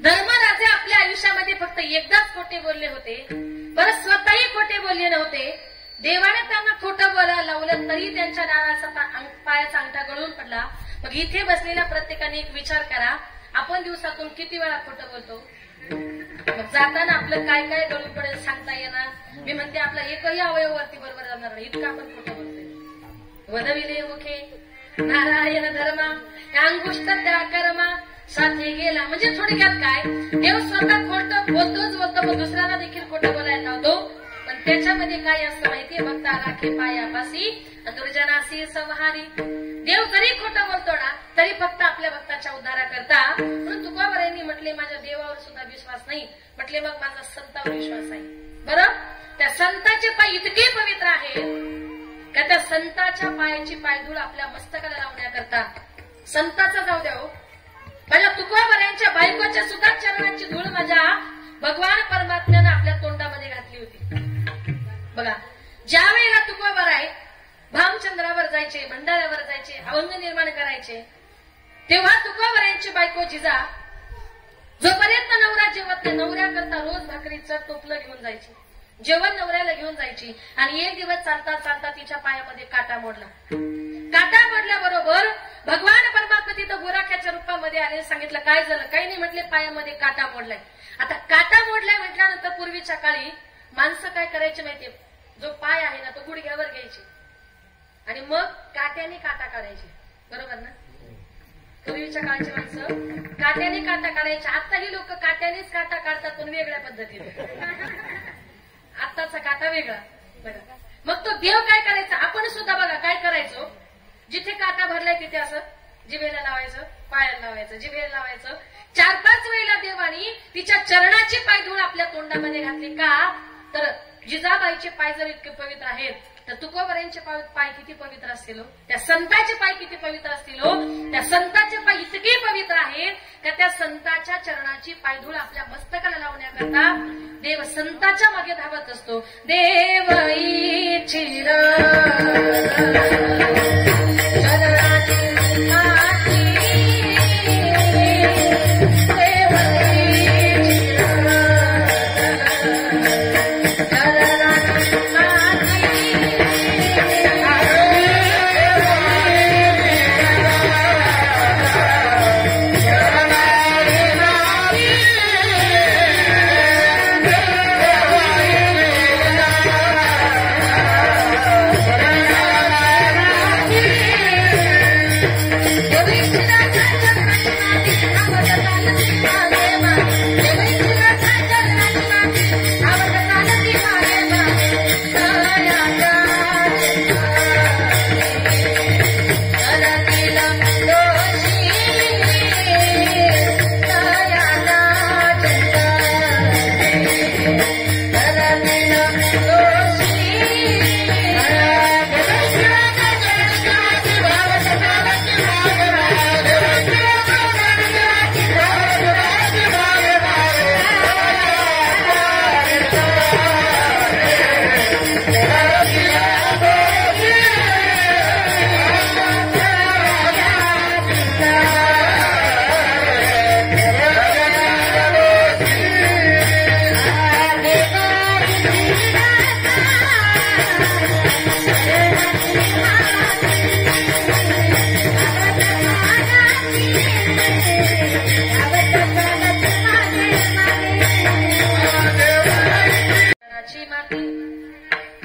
धर्मराजे आपल्या आयुष्यामध्ये फक्त एकदाच खोटे बोलले होते, बरं स्वतःही खोटे बोलले नव्हते. देवाने त्यांना खोटं बोलायला लावलं तरी त्यांच्या डाव्याचा पायाचा अंगठा गळून पडला. मग इथे बसलेल्या प्रत्येकाने एक विचार करा, आपण दिवसातून किती वेळा खोटं बोलतो? मग जाताना आपलं काय काय गळून पडेल सांगता येणार? मी म्हणते आपला एकही अवयववरती बरोबर जाणार नाही, इतकं आपण खोटं बोलतोय. वदविले मुखे नारायण धर्मा अंगुष्ट त्या कर्मा साथे गेला. म्हणजे थोडक्यात काय, देव स्वतः खोटं बोलतोच बोलतो, मग दुसऱ्याला देखील खोटं बोलायला लावतो. पण त्याच्यामध्ये काय असतं माहितीये? भक्ता राखे पायापासी दुर्जनासी संहारी. देव जरी खोटं बोलतो ना तरी फक्त आपल्या भक्ताच्या उद्धारा करता. म्हणून तुकोबारायांनी म्हटले माझ्या देवावर सुद्धा विश्वास नाही, म्हटले मग माझा संतावर विश्वास आहे. बरं, त्या संताचे पाय इतके पवित्र आहेत का त्या संताच्या पायाची पायधूळ आपल्या मस्तकाला लावण्याकरता. संताचा जाऊ द्या हो, माझ्या तुकोबारायांच्या बायकोच्या सुद्धा चरणाची धूळ माझ्या भगवान परमात्म्यानं आपल्या तोंडामध्ये घातली होती. बघा, ज्या वेळेला तुकोबाराय भामचंद्रावर जायचे, भंडाऱ्यावर जायचे, अभंग निर्माण करायचे, तेव्हा तुकोबारायांची बायको जिजा जोपर्यंत नवरा जेवत नाही नवऱ्याकरता रोज भाकरीचं टोपलं घेऊन जायची, जेवण नवऱ्याला घेऊन जायची. आणि एक दिवस चालता चालता तिच्या पायामध्ये काटा मोडला. काटा मोडल्याबरोबर भगवान परमात्मा तिथं गोराख्याच्या रूपामध्ये आले. सांगितलं काय झालं? काही नाही, म्हटले पायामध्ये काटा मोडलाय. आता काटा मोडलाय म्हटल्यानंतर पूर्वीच्या काळी माणसं काय करायचे माहितीये? जो पाय आहे ना तो गुडघ्यावर घ्यायचे आणि मग काट्याने काटा काढायचे. बरोबर ना? पूर्वीच्या काळची माणसं काट्याने काटा काढायचे. आताही लोक काट्यानेच काटा काढतात पण वेगळ्या पद्धतीने. आताचा काटा वेगळा. बघा, मग तो देव काय करायचा? आपण सुद्धा बघा काय करायचो, जिथे काटा भरलाय तिथे असं जिभेला लावायचं, पायाला लावायचं, जिभेला लावायचं. 4-5 वेळेला देवानी तिच्या चरणाची पायधूळ आपल्या तोंडामध्ये घातली. का तर जिजाबाईचे पाय जर इतके पवित्र आहेत तर तुकोबारायांचे पाय किती पवित्र असतील? त्या संताचे पाय किती पवित्र असतील? त्या संताचे पाय इतके पवित्र आहेत का त्या संताच्या चरणाची पायधूळ आपल्या मस्तकाला लावण्याकरता देव संताच्या मागे धावत असतो. देवई चिर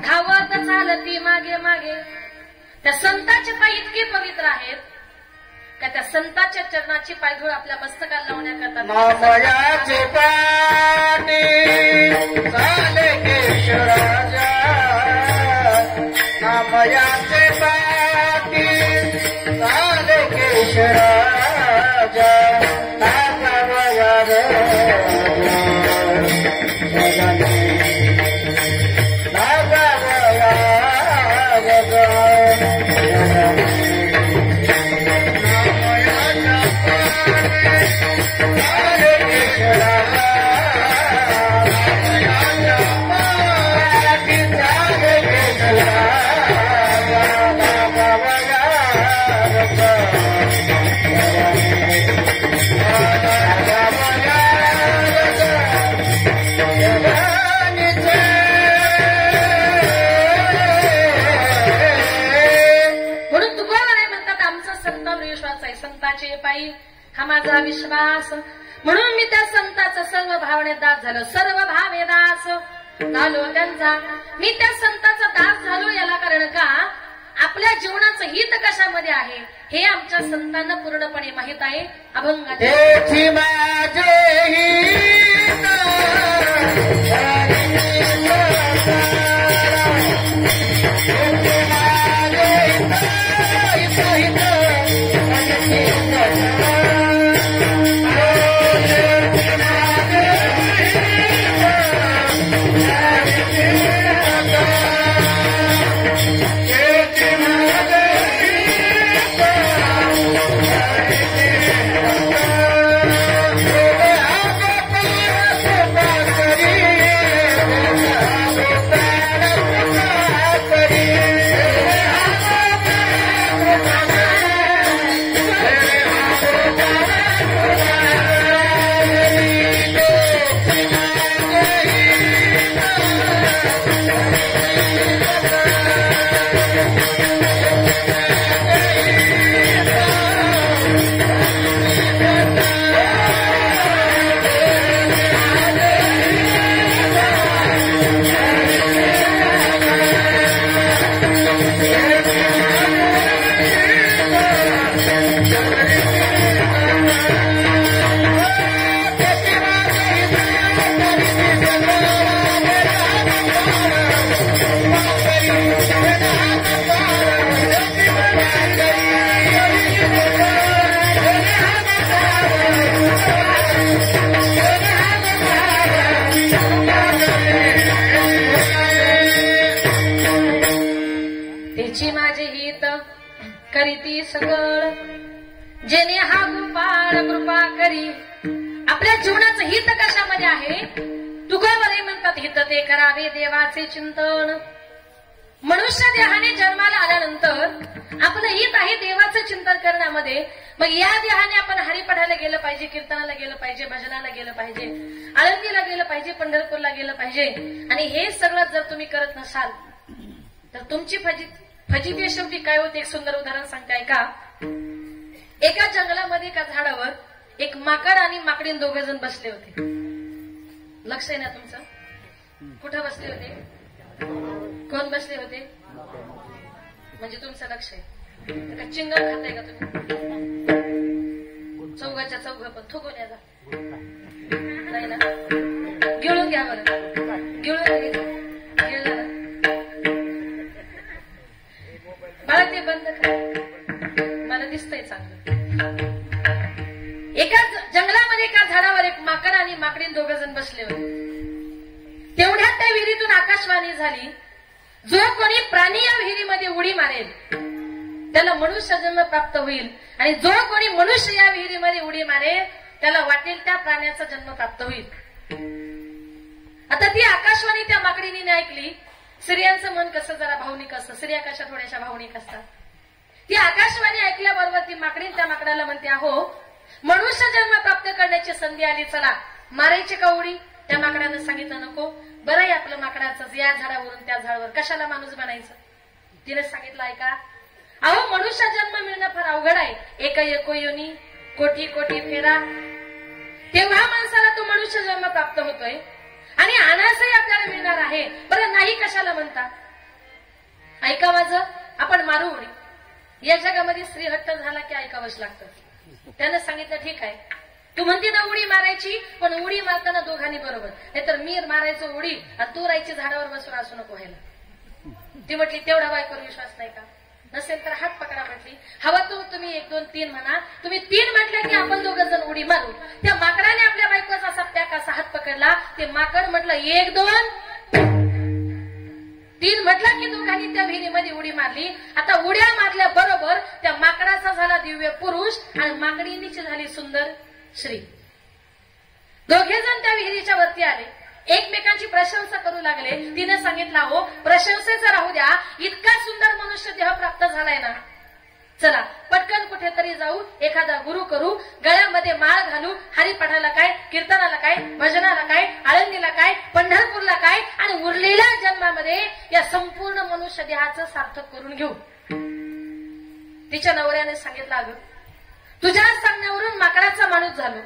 धावत चालती मागे मागे. त्या संताचे पाय इतके पवित्र आहेत का त्या संताच्या चरणाची पायधूळ आपल्या मस्तकाला लावण्याकरता नामयाचे पाणी चाले केशराजा, नामयाचे पाणी चाले केशराजा. संताचे पायी हा माझा विश्वास, म्हणून मी त्या संताचं सर्व भावने दास झालो, सर्व भावे दास झालो त्यांचा, मी त्या संताचा दास झालो. याला कारण का आपल्या जीवनाचं हित कशामध्ये आहे हे आमच्या संतांना पूर्णपणे माहित आहे. अभंगाचे करीती सगळ जेने हा गोपाळ कृपा करी. आपल्या जीवनाचं हित कशामध्ये आहे? तुकोबरे म्हणतात हित ते करावे देवाचे चिंतन. मनुष्य देहाने जन्माला आल्यानंतर आपलं हित आहे देवाचं चिंतन करण्यामध्ये. मग या देहाने आपण हरिपठाला गेलं पाहिजे, कीर्तनाला गेलं पाहिजे, भजनाला गेलं पाहिजे, आळंदीला गेलं पाहिजे, पंढरपूरला गेलं पाहिजे. आणि हे सगळं जर तुम्ही करत नसाल तर तुमची फजिती शेवटी काय होते? एक सुंदर उदाहरण सांगते ऐका. एका जंगलामध्ये एका झाडावर एक माकड आणि माकडीन दोघे जण बसले होते. लक्ष आहे ना तुमचं? कुठं बसले होते? कोण बसले होते? म्हणजे तुमचं लक्ष आहे का? चिंगम खाताय का तुम्ही? चौघाच्या चौघ पण थुकून या नाही ना? गिळून घ्या बरं, गिळून गिळलं मला ते बंद करा, मला दिसतंय चांगलं. एका जंगलामध्ये एका झाडावर एक माकड आणि माकडीन दोघ जण बसले होते. तेवढ्यात त्या विहिरीतून आकाशवाणी झाली, जो कोणी प्राणी या विहिरीमध्ये उडी मारेल त्याला मनुष्य जन्म प्राप्त होईल, आणि जो कोणी मनुष्य या विहिरीमध्ये उडी मारेल त्याला वाटेल त्या प्राण्याचा जन्म प्राप्त होईल. आता ती आकाशवाणी त्या माकडीने ऐकली. स्त्रियांचं मन कसं जरा भावनिक असतं, स्त्रिया कशा थोड्याशा भावनिक असतात. ती आकाशवाणी ऐकल्याबरोबर ती माकडीन त्या माकडाला म्हणते, अहो मनुष्य जन्म प्राप्त करण्याची संधी आली, चला मारायची का उडी? त्या माकडानं सांगितलं नको. बरं आहे आपलं माकडाचं, या झाडावरून त्या झाडावर कशाला माणूस बनायचं? तिने सांगितलं ऐका, अहो मनुष्य जन्म मिळणं फार अवघड आहे. एक एको योनी कोटी कोटी फेरा, तेव्हा माणसाला तो मनुष्य जन्म प्राप्त होतोय आणि अनासही आपल्याला मिळणार आहे. बरं नाही कशाला म्हणता? ऐका माझं, आपण मारू उडी. या जगामध्ये स्त्री हट्ट झाला की ऐकावंच लागतं. त्यानं सांगितलं ठीक आहे, तू म्हणते ना उडी मारायची, पण उडी मारताना दोघांनी बरोबर, नाहीतर मी मारायचं उडी आणि तू राहायची झाडावर बसून असू नको व्हायला. ती म्हटली तेवढा बायकोवर विश्वास नाही का? नसेल तर हात पकडा म्हटली. हवा तो तुम्ही 1 2 3 म्हणा. तुम्ही 3 म्हटलं की आपण दोघं जण उडी मारू. त्या माकडाने आपल्या बायकोचा असा पॅक असा हात पकडला. ते माकड म्हटलं 1 2 3 म्हटलं की दोघांनी त्या विहिरीमध्ये उडी मारली. आता उड्या मारल्या बरोबर त्या माकडाचा झाला दिव्य पुरुष आणि माकडीनीची झाली सुंदर श्री. दोघे जण त्या विहिरीच्या वरती आले, एकमेकांची प्रशंसा करू लागले. तिने सांगितलं, हो प्रशंसेचं राहू द्या, इतका सुंदर मनुष्य देह प्राप्त झालाय ना, चला पटकन कुठेतरी जाऊ, एखादा गुरु करू, गळ्यामध्ये माळ घालू, हरिपाठाला काय, कीर्तनाला काय, भजनाला काय, आळंदीला काय, पंढरपूरला काय, आणि उरलेल्या जन्मामध्ये या संपूर्ण मनुष्य देहाचं सार्थक करून घेऊ. तिच्या नवऱ्याने सांगितलं, अगं तुझ्या सांगण्यावरून माकडाचा माणूस झालो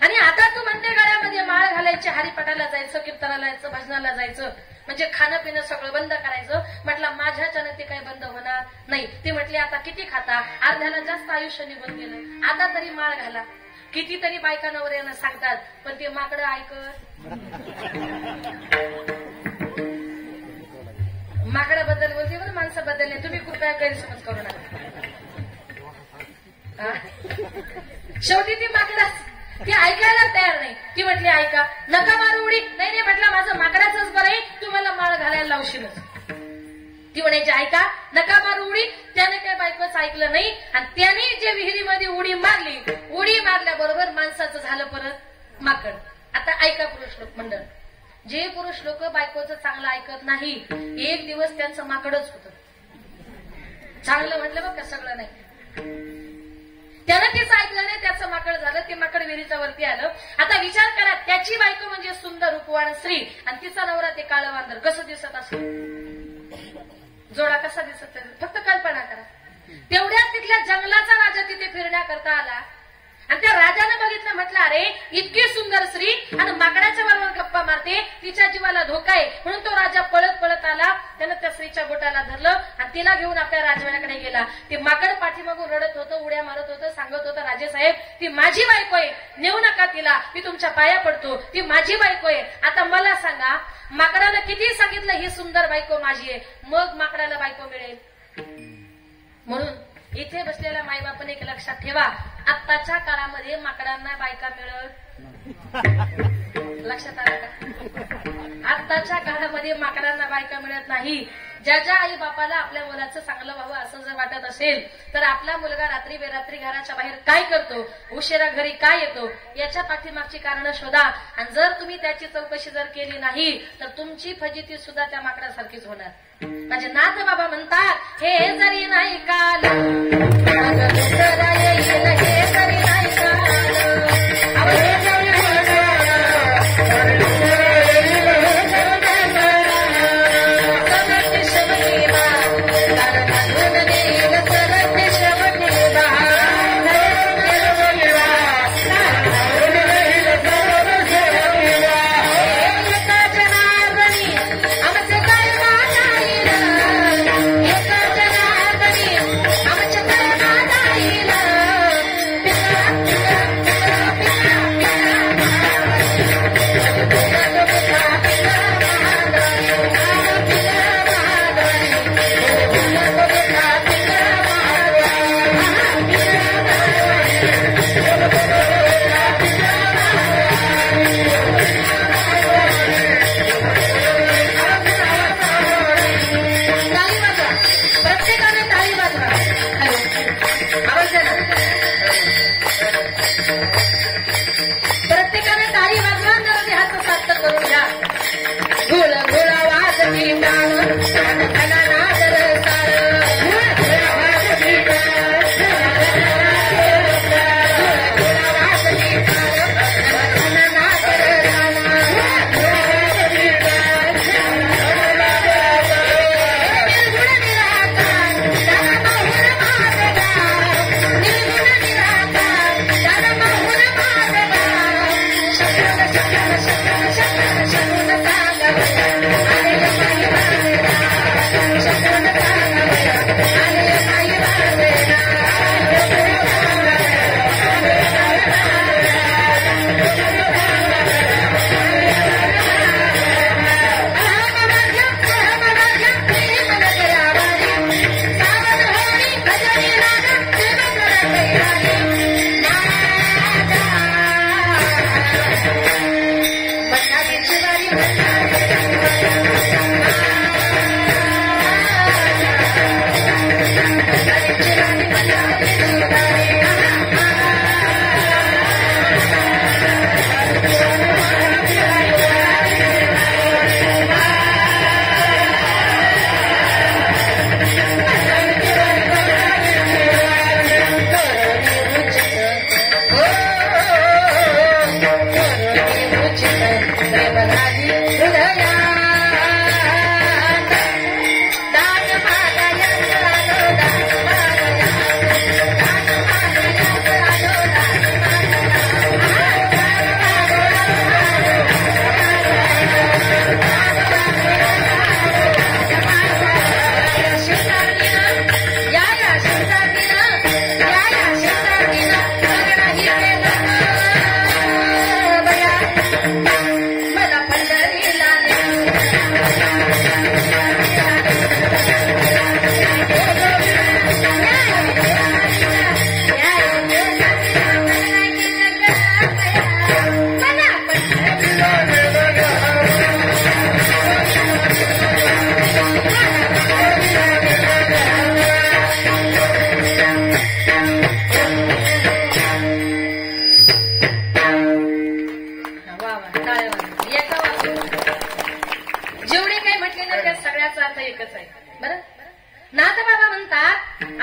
आणि आता तू म्हणते गळ्यामध्ये माळ घालायची, हरिपाठाला जायचं, कीर्तनाला जायचं, भजनाला जायचं, म्हणजे खाणं पिणं सगळं बंद करायचं. म्हटलं माझ्याच्यानं ते काही बंद होणार नाही. ती म्हटली आता किती खाता, अर्ध्याला जास्त आयुष्य निघून गेलं, आता तरी माळ घाला. कितीतरी बायका नवऱ्यानं सांगतात, पण ते माकडं ऐकत. माकडाबद्दल बोलते बरं, माणसाबद्दल नाही. तुम्ही कृपया गैरसमज करू नका. शेवटी ती माकडाच, ती ऐकायला तयार नाही. ती म्हटली ऐका, नका मारू उडी. नाही नाही म्हटलं माझं माकडाचंच बरं आहे, तुम्हाला माळ घालायला लावशीलच. ती म्हणायची ऐका, नका मारू उडी. त्याने काही बायकोच ऐकलं नाही आणि त्याने जे विहिरीमध्ये उडी मारली, उडी मारल्याबरोबर माणसाचं झालं परत माकड. आता ऐका पुरुष लोक मंडळ, जे पुरुष लोक बायकोचं चांगलं ऐकत नाही, एक दिवस त्यांचं माकडच होतं. चांगलं म्हटलं बघ का, सगळं नाही. त्यानं तेच ऐकलं नाही, त्याचं माकड झालं. ते माकड विहिरीच्या वरती आलं. आता विचार करा, त्याची बायको म्हणजे सुंदर रूपवान स्त्री आणि तिचा नवरा ते काळं वांदर. कसं दिसत असेल, जोडा कसा दिसत, फक्त कल्पना करा. तेवढ्यात तिथल्या जंगलाचा राजा तिथे फिरण्याकरता आला आणि त्या राजाने बघितलं, म्हटलं अरे इतकी सुंदर स्त्री आणि माकडाच्या बरोबर गप्पा मारते, तिच्या जीवाला धोका आहे. म्हणून तो राजा पळत पळत आला. त्यानं त्या स्त्रीच्या बोटाला धरलं आणि तिला घेऊन आपल्या राजवाड्याकडे गेला. ते माकड पाठीमागून रडत होतं, उड्या मारत होतं, सांगत होतं राजेसाहेब ती माझी बायको आहे, नेऊ नका तिला, मी तुमच्या पाया पडतो, ती माझी बायको आहे. आता मला सांगा, माकडानं किती सांगितलं ही सुंदर बायको माझी आहे, मग माकडाला बायको मिळेल. म्हणून इथे बसलेल्या माईबापाने एक लक्षात ठेवा, आत्ताच्या काळामध्ये माकडांना बायका मिळत, लक्षात आलं का? आत्ताच्या काळामध्ये माकडांना बायका मिळत नाही. ज्या आई बापाला आपल्या मुलाचं चांगलं व्हावं असं जर वाटत असेल तर आपला मुलगा रात्री बेरात्री घराच्या बाहेर काय करतो, उशिरा घरी काय येतो, याच्या पाठीमागची कारणं शोधा. आणि जर तुम्ही त्याची चौकशी जर केली नाही तर तुमची फजिती सुद्धा त्या माकडासारखीच होणार. माझे नाथ बाबा म्हणतात, हे जरी नाही काल हे जरी नाही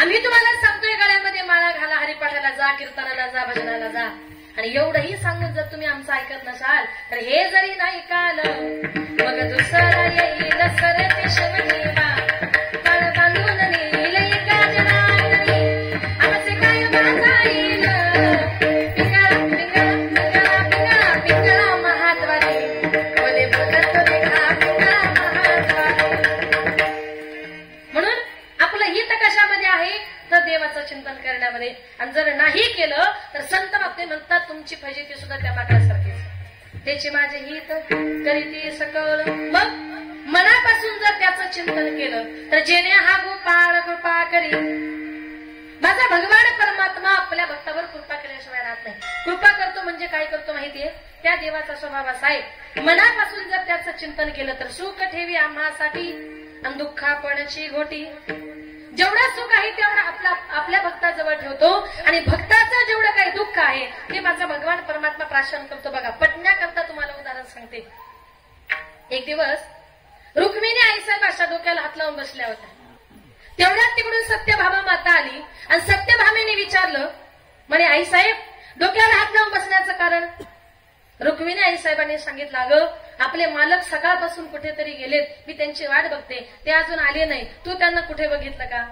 आम्ही तुम्हाला सांगतोय गळ्यामध्ये माळा घाला, हरिपाठाला जा, कीर्तनाला जा, भजनाला जा. आणि एवढंही सांगून जर तुम्ही आमचं ऐकत नसाल तर हे जरी नाही काल मग दुसरं येईल सरते शिवदेवा काळ बांधून नेईल एका जनावरी आमचे काय माझा येईल पिंगळा पिंगळा पिंगळा पिंगळा पिंगळा महाद्वारी बोले बोलत देखा पिंगळा महाद्वारी. म्हणून आपलं हित कशामध्ये आहे तर देवाचं चिंतन करण्यामध्ये. आणि जर नाही केलं तर संत बाप्ते म्हणतात तुमची फजिती सुद्धा त्या माकडासारखीच. त्याचे माझे हित करीती सकळ. मग मनापासून जर त्याचं चिंतन केलं तर जेणे हा गोपाळ कृपा करी. माझा भगवान परमात्मा आपल्या भक्तावर कृपा केल्याशिवाय राहत नाही. कृपा करतो म्हणजे काय करतो माहितीये, त्या देवाचा स्वभाव असा आहे मनापासून जर त्याचं चिंतन केलं तर सुख ठेवी आम्हासाठी आणि दुःखापणची घोटी. जेवढं सुख आहे तेवढं आपल्या भक्ताजवळ ठेवतो आणि भक्ताचं जेवढं काही दुःख आहे ते माझा भगवान परमात्मा प्राशन करतो. बघा पटण्याकरता तुम्हाला उदाहरण सांगते. एक दिवस रुक्मिणी आईसाहेब अशा डोक्याला हात लावून बसल्या होत्या. तेवढ्यात तिकडून सत्यभामा माता आली आणि सत्यभामेने विचारलं म्हणे आईसाहेब डोक्याला हात लावून बसण्याचं कारण. रुक्मिणी आईसाहेबांनी सांगितलं अगं आपले मालक सकाळपासून कुठेतरी गेलेत, मी त्यांची वाट बघते, ते अजून आले नाही, तू त्यांना कुठे बघितलं का.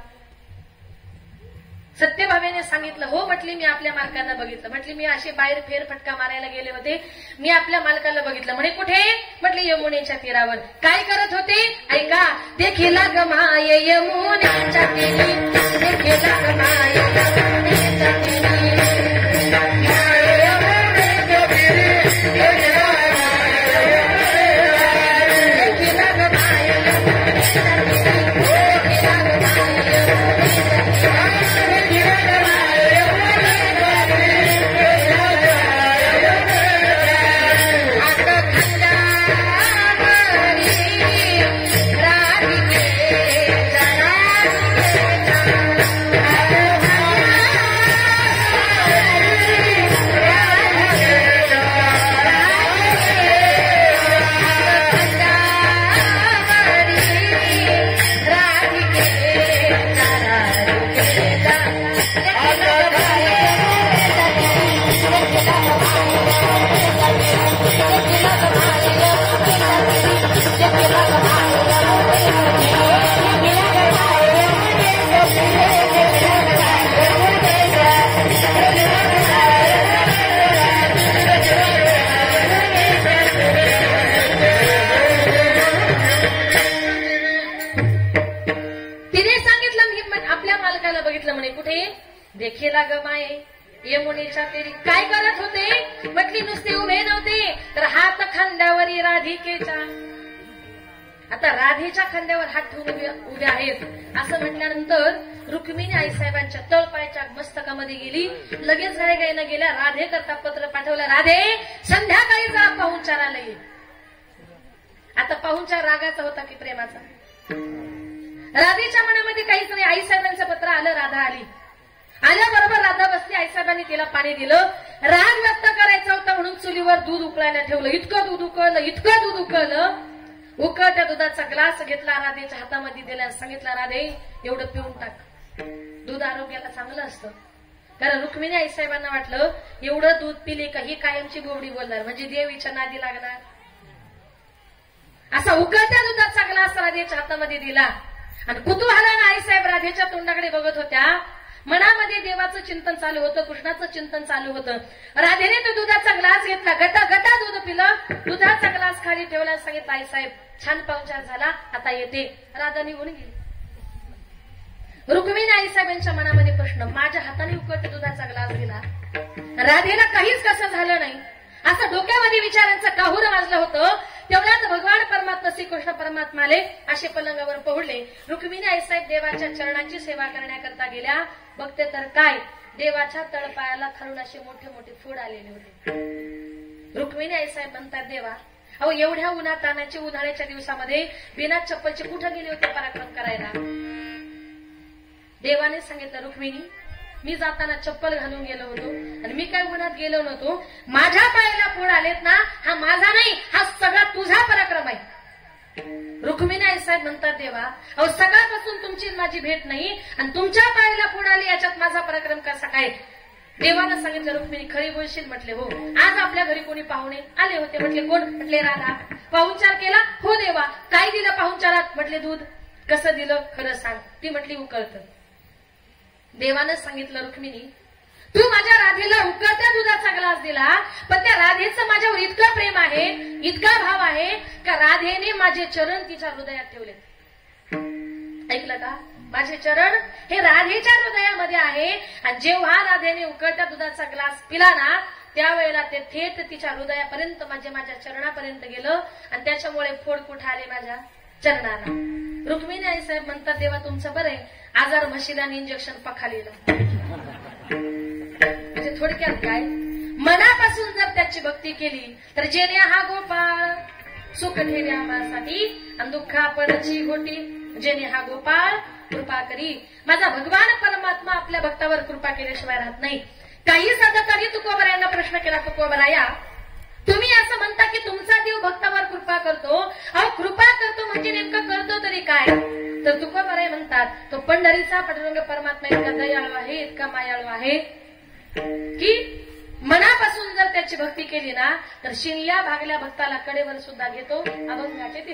सत्यभामेने सांगितलं हो म्हटली मी आपल्या मालकांना बघितलं. म्हटली मी अशी बाहेर फेरफटका मारायला गेले होते, मी आपल्या मालकाला बघितलं. म्हणे कुठे. म्हटले यमुनेच्या तीरावर. काय करत होते ऐका. देखीला गमाय यमुनेच्या तीरी देखीला गमाय यमुनेच्या तीरी देखीला गमाय यमुनेच्या तीरी. काय करत होते म्हटली नुसते उभे नव्हते तर हात खांद्यावरी राधिकेच्या. आता राधेच्या खांद्यावर हात ठेवून उभे आहेत असं म्हटल्यानंतर रुक्मिणी आईसाहेबांच्या तळपायच्या मस्तकामध्ये गेली. लगेच गायनं गेल्या राधे करता पत्र पाठवलं राधे संध्याकाळी जरा पाहुणचाराला ये. आता पाहुणचार रागाचा होता की प्रेमाचा. राधेच्या मनामध्ये काहीच नाही. आईसाहेबांचं पत्र आलं, राधा आली. आल्याबरोबर राधा बसली. आईसाहेबांनी तिला पाणी दिलं. राग व्यक्त करायचा होता म्हणून चुलीवर दूध उकळायला ठेवलं. इतकं दूध उकळलं, इतकं दूध उकळलं. उकळत्या दुधाचा ग्लास घेतला, राधेच्या हातामध्ये दिला. सांगितलं राधे एवढं पिऊन टाक, दूध आरोग्याला चांगलं असतं. कारण रुक्मिणी आईसाहेबांना वाटलं एवढं दूध पिले का ही कायमची गोवडी बोलणार म्हणजे देवीच्या नादी लागणार. असा उकळत्या दुधाचा ग्लास राधेच्या हातामध्ये दिला आणि कुतूहलाने आईसाहेब राधेच्या तोंडाकडे बघत होत्या. मनामध्ये देवाचं चिंतन चालू होतं, कृष्णाचं चिंतन चालू होतं. राधेने तो दुधाचा ग्लास घेतला, गटा गटा दूध पिलं. दुधाचा ग्लास खाली ठेवला. सांगितलं आईसाहेब छान पाहुणचार झाला, आता येते. राधा निघून गेली. रुक्मिणी आईसाहेबांच्या मनामध्ये प्रश्न, माझ्या हाताने उकळत्या दुधाचा ग्लास दिला, राधेला काहीच कसं झालं नाही, असं डोक्यामध्ये विचारांचं काहूर वाजलं होतं. तेवढ्यात भगवान परमात्मा श्रीकृष्ण परमात्माले असे पलंगावर पहुडले. रुक्मिणी आईसाहेब देवाच्या चरणाची सेवा करण्याकरता गेल्या. बघते तर काय देवाच्या तळपायाला खालून असे मोठे मोठे फोड आलेले होते. रुक्मिणी आईसाहेब म्हणतात देवा अहो एवढ्या उन्हातानाची उन्हाळ्याच्या दिवसामध्ये बिना चप्पलचे कुठं गेले होते पराक्रम करायला. देवाने सांगितलं रुक्मिणी मी जाताना चप्पल घालून गेलो होतो आणि मी काय उन्हात गेलो नव्हतो. माझ्या पायाला फोड आलेत ना, हा माझा नाही, हा सगळा तुझा पराक्रम आहे. रुक्मिणी आई साहेब म्हणतात देवा अहो सकाळपासून तुमची माझी भेट नाही आणि तुमच्या पायाला फोड आली याच्यात माझा पराक्रम कसा काय? देवानं सांगितलं रुक्मिणी खरी बोलशील? म्हटले हो. आज आपल्या घरी कोणी पाहुणे आले होते? म्हटले कोण? म्हटले राधा. पाहुणचार केला? हो देवा. काय दिलं पाहुणचारात? म्हटले दूध. कसं दिलं खरं सांग. ती म्हटली उकळतं. देवानं सांगितलं रुक्मिणी तू माझ्या राधेला उकळत्या दुधाचा ग्लास दिला पण त्या राधेचं माझ्यावर इतकं प्रेम आहे इतका भाव आहे का राधेने माझे चरण तिच्या हृदयात ठेवले. ऐकलं का? माझे चरण हे राधेच्या हृदयामध्ये आहे आणि जेव्हा राधेने उकळत्या दुधाचा ग्लास पिला ना त्यावेळेला ते थेट तिच्या हृदयापर्यंत माझ्या चरणापर्यंत गेलं आणि त्याच्यामुळे फोड कुठे आले माझ्या चरणाला. रुक्मिणी आई साहेब म्हणतात देवा तुमचं बरं आहे आजार म्हशीलाने इंजेक्शन पखालीलं. म्हणजे थोडक्यात काय मनापासून जर त्याची भक्ती केली तर जेणे हा गोपाळ सुख ठेवी आम्हासाठी आणि दुःख आपणची गोटी जेणे हा गोपाळ कृपा करी. माझा भगवान परमात्मा आपल्या भक्तावर कृपा केल्याशिवाय राहत नाही. काही साधकांनी तुकोबरायांना प्रश्न केला तुकोबराया तुम्ही असं म्हणता की तुमचा देव भक्तावर कृपा करतो अहो कृपा करतो म्हणजे नेमकं करतो तरी काय? तर तुकोबराय म्हणतात तो पंढरीचा पांडुरंग परमात्मा इतका दयाळू आहे इतका मायाळू आहे की मनापासून जर त्याची भक्ती केली ना तर शिनल्या भागल्या भक्ताला कडेवर सुद्धा घेतो. अभंगाचे ती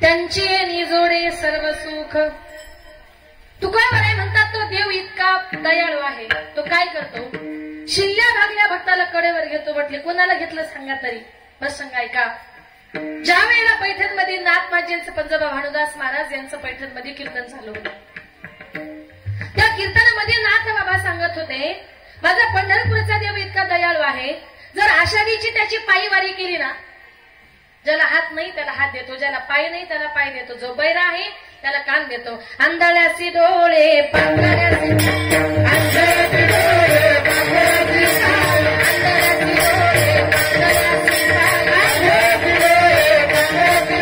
त्यांचे निजोडे सर्व सुख. तुकोबराय म्हणतात तो देव इतका दयाळू आहे तो काय करतो शिल्ल्या भागल्या भक्ताला कडेवर घेतो. म्हटले कोणाला घेतलं सांगा तरी. बस सांगा ऐका. ज्या वेळेला पैठणमध्ये नाथमाजींचं पंजोबा भानुदास महाराज यांचं पैठणमध्ये कीर्तन झालं होतं त्या कीर्तनामध्ये नाथ बाबा सांगत होते माझा पंढरपूरचा देव इतका दयाळू आहे जर आषाढीची त्याची पायीवारी केली ना ज्याला हात नाही त्याला हात देतो ज्याला पाय नाही त्याला पाय देतो जो बैरा आहे त्याला कान देतो. आंधळ्यासी डोळे पांगळ्यासी आंधळ्यासी डोळे पांगळ्यासी आंधळ्यासी डोळे पांगळ्यासी आंधळ्यासी डोळे पांगळ्यासी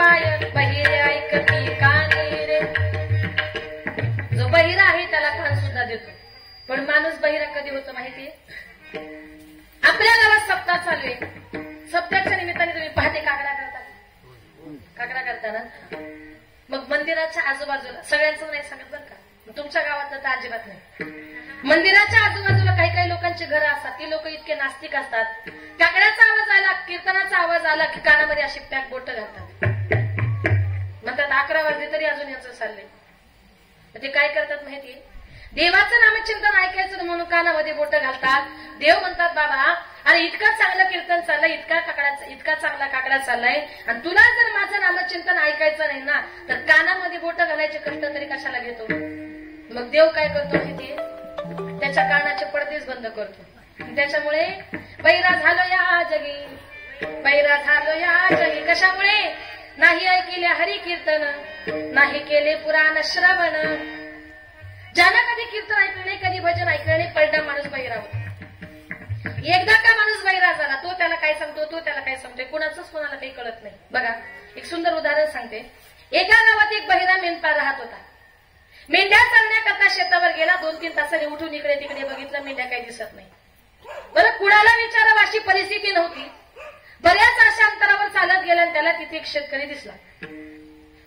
पाय बहिरे ऐकती कानी रे. जो बहिरा आहे त्याला कान सुद्धा देतो. पण माणूस बहिरा कधी होतो माहितीये? आपल्या गावात सप्ताह चालू आहे. सप्ताहाच्या निमित्ताने तुम्ही पहाटे काकडा करता ना. मग मंदिराच्या आजूबाजूला सगळ्यांचं नाही सांगत बरं का, तुमच्या गावात तर अजिबात नाही. मंदिराच्या आजूबाजूला काही लोकांची घरं असतात. ती लोक इतके नास्तिक असतात. काकड्याचा आवाज आला, कीर्तनाचा आवाज आला की कानामध्ये अशी पॅक बोट घालतात. म्हणतात 11 वाजले तरी अजून यांचं चाललंय. ते काय करतात माहितीये? देवाचं नामचिंतन ऐकायचं म्हणून कानामध्ये बोट घालतात. देव म्हणतात बाबा अरे इतका चांगलं कीर्तन चाललंय, इतका चांगला काकडा चाललाय, आणि तुला जर माझं नामचिंतन ऐकायचं नाही ना तर कानामध्ये बोट घालायचे कष्ट तरी कशाला घेतो? मग देव काय करतो माहितीये? त्याच्या कानाचे पडदेच बंद करतो. त्याच्यामुळे बैरा झालो या जगी, बैरा झालो या जगी. कशामुळे? नाही ऐकले हरी कीर्तन, नाही केले पुराण श्रवण. ज्यानं कधी कीर्तन ऐकलं नाही, कधी भजन ऐकलं नाही, पलटा माणूस बैरा होता. एकदा का माणूस बैरा झाला, तो त्याला काय सांगतो, तो त्याला काय सांगतोय, कुणाचंच कोणाला काही कळत नाही. बघा एक सुंदर उदाहरण सांगते. एका गावात एक बहिरा मेंढपाळ राहत होता. मेंढ्या चालण्याकरता शेतावर गेला. 2-3 तासांनी उठून इकडे तिकडे बघितलं, मेंढ्या काही दिसत नाही. बरं कुणाला विचारावं अशी परिस्थिती नव्हती. बऱ्याच अशा अंतरावर चालत गेला आणि त्याला तिथे एक शेतकरी दिसला.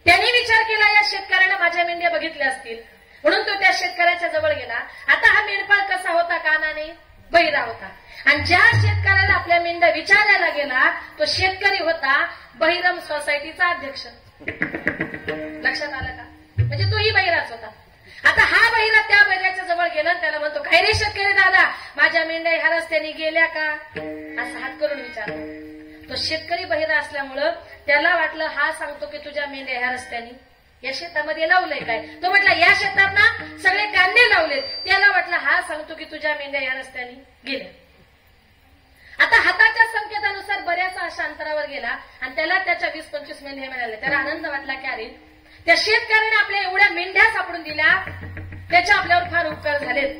त्यांनी विचार केला या शेतकऱ्यानं माझ्या मेंढ्या बघितल्या असतील, म्हणून तो त्या शेतकऱ्याच्या जवळ गेला. आता हा मेंढपाळ कसा होता? कानाने बैरा होता. आणि ज्या शेतकऱ्याला आपल्या मेंढ्या विचारायला गेला तो शेतकरी होता बहिरम सोसायटीचा अध्यक्ष. लक्षात आलं का? म्हणजे तोही बहिराच होता. आता हा बहिरा त्या बहिऱ्याच्या जवळ गेला, त्याला म्हणतो काय रे शेतकरी दादा, माझ्या मेंढ्या ह्या रस्त्याने गेल्या का? असं हात करून विचारला. तो शेतकरी बहिरा असल्यामुळं त्याला वाटलं हा सांगतो की तुझ्या मेंढ्या ह्या रस्त्याने या शेतामध्ये लावलंय काय. तो म्हटला या शेतात ना सगळे कांदे लावलेत. त्याला वाटलं हा सांगतो की तुझ्या मेंढ्या या रस्त्याने गेल्या. आता हाताच्या संकेतानुसार बऱ्याच अशा अंतरावर गेला आणि त्याला त्याच्या 20-25 मेंढ्या मिळाल्या. त्याला आनंद वाटला की अरे त्या शेतकऱ्याने आपल्या एवढ्या मेंढ्या सापडून दिल्या, त्याचे आपल्यावर फार उपकार झालेत.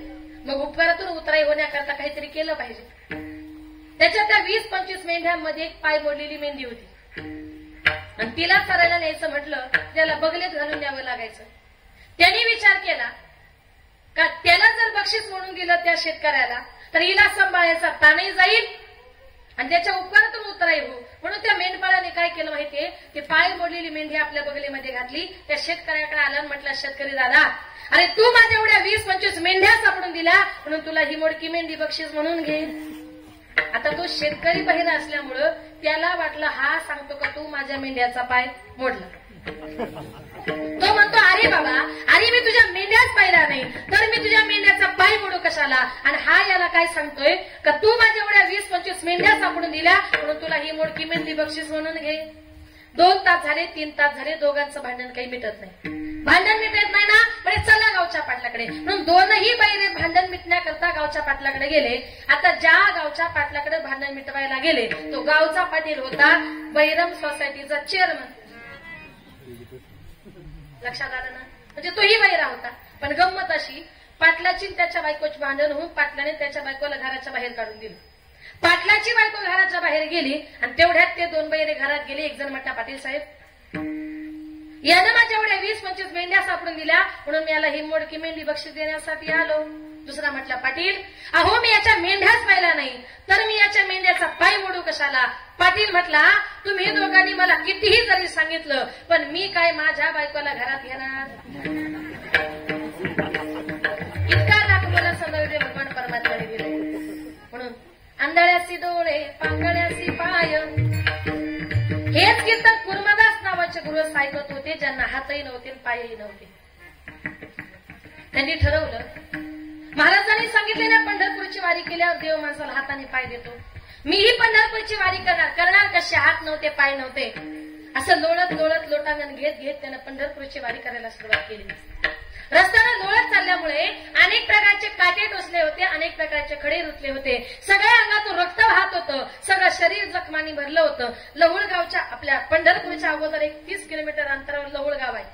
मग उपकारातून उतराई होण्याकरता काहीतरी केलं पाहिजे. त्याच्या त्या 20-25 मेंढ्यांमध्ये एक पाय मोडलेली मेंढी होती आणि तिला चरायला न्यायचं म्हटलं त्याला बगलेत घालून न्यावं लागायचं. त्यांनी विचार केला का त्याला जर बक्षीस म्हणून दिलं त्या शेतकऱ्याला तर हिला सांभाळायचा ताणही जाईल आणि त्याच्या उपकारातून उतराई हो. म्हणून त्या मेंढपाळाने काय केलं माहितीये? की पाय मोडलेली मेंढी आपल्या बगलेमध्ये घातली. त्या शेतकऱ्याकडे आला आणि म्हटलं शेतकरी दादा अरे तू माझ्या एवढ्या 20-25 मेंढ्या सापडून दिल्या म्हणून तुला ही मोडकी मेंढी बक्षीस म्हणून घे. आता तो शेतकरी बहिरा असल्यामुळं त्याला वाटलं हा सांगतो का तू माझ्या मेंढ्याचा पाय मोडला. तो म्हणतो अरे बाबा अरे मी तुझ्या मेंढ्याच पाहिला नाही तर मी तुझ्या मेंढ्याचा पाय मोडू कशाला. आणि हा याला काय सांगतोय का तू माझ्या एवढ्या 20-25 मेंढ्या सापडून दिल्या म्हणून तुला ही मोडकी मेंढी बक्षीस म्हणून घे. 2 तास झाले, 3 तास झाले, दोघांचं भांडण काही मिटत नाही. भांडण मिटत नाही ना, पण चला गावच्या पाटलाकडे. म्हणून दोनही बहिरे भांडण मिटण्याकरता गावच्या पाटलाकडे गेले. आता ज्या गावच्या पाटलाकडे भांडण मिटवायला गेले तो गावचा पाटील होता बहिरम सोसायटीचा चेअरमन. लक्षात आलं ना? म्हणजे तोही बहिरा होता. पण गंमत अशी पाटलाची त्याच्या बायकोची भांडण होऊन पाटलाने त्याच्या बायकोला घराच्या बाहेर काढून दिलं. पाटलाची बायको घराच्या बाहेर गेली आणि तेवढ्यात ते 2 बहिरे घरात गेले. एक जण म्हटला पाटील साहेब यानं माझ्या एवढ्या 20-25 मेंढ्या सापडून दिल्या म्हणून मी याला ही मोडकी मेंढी बक्षीस देण्यासाठी आलो. दुसरा म्हटला पाटील अहो मी याच्या मेंढ्याच पाहिला नाही तर मी याच्या मेंढ्याचा पाय मोडू कशाला. पाटील म्हटला तुम्ही दोघांनी मला कितीही जरी सांगितलं पण मी काय माझ्या बायकोला घरात घेणार. इतका दाखवला समजले भगवान परमात्म्याने दिले. म्हणून आंधळ्यासी डोळे पांगळ्यासी पाय हेच कीर्तन कुर्मदास नावाचे गुरु ऐकत होते ज्यांना हातही नव्हते पायही नव्हते. त्यांनी ठरवलं महाराजांनी सांगितले ना पंढरपूरची वारी केल्यावर देव माणसाला हाताने पाय देतो. मीही पंढरपूरची वारी करणार कसे हात नव्हते पाय नव्हते. असं लोळत लोटांगण घेत त्यानं पंढरपूरची वारी करायला सुरुवात केली. रस्त्यानं लोळत चालल्यामुळे अनेक प्रकारचे काटे टोचले होते, अनेक प्रकारचे खडे रुतले होते, सगळ्या अंगातून रक्त वाहत होतं, सगळं शरीर जखमांनी भरलं होतं. लहुळगावच्या आपल्या पंढरपूरच्या अगोदर एक 30 किलोमीटर अंतरावर लहुळगाव आहे.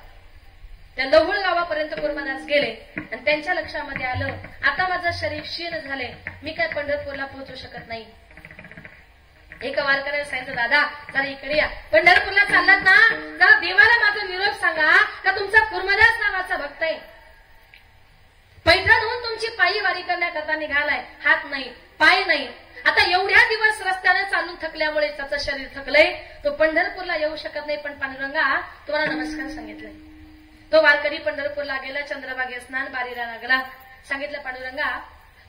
त्या लहुळ गावापर्यंत कुर्मदास गेले आणि त्यांच्या लक्षामध्ये आलं आता माझं शरीर क्षीण झाले, मी काय पंढरपूरला पोहोचू शकत नाही. एका वारकऱ्याला सांगितलं, दादा जरा इकडे या, पंढरपूरला चाललात ना, जरा देवाला माझा निरोप सांगा का तुमचा कुर्मदास नावाचा भक्त आहे. पैठणहून तुमची पायी वारी करण्याकरता निघालाय, हात नाही पाय नाही. आता एवढ्या दिवस रस्त्याने चालून थकल्यामुळे त्याचं शरीर थकलंय, तो पंढरपूरला येऊ शकत नाही, पण पांडुरंगा तुम्हाला नमस्कार सांगितलंय. तो वारकरी पंढरपूरला गेला, चंद्रभागे स्नान बारीला लागला. सांगितलं, पांडुरंगा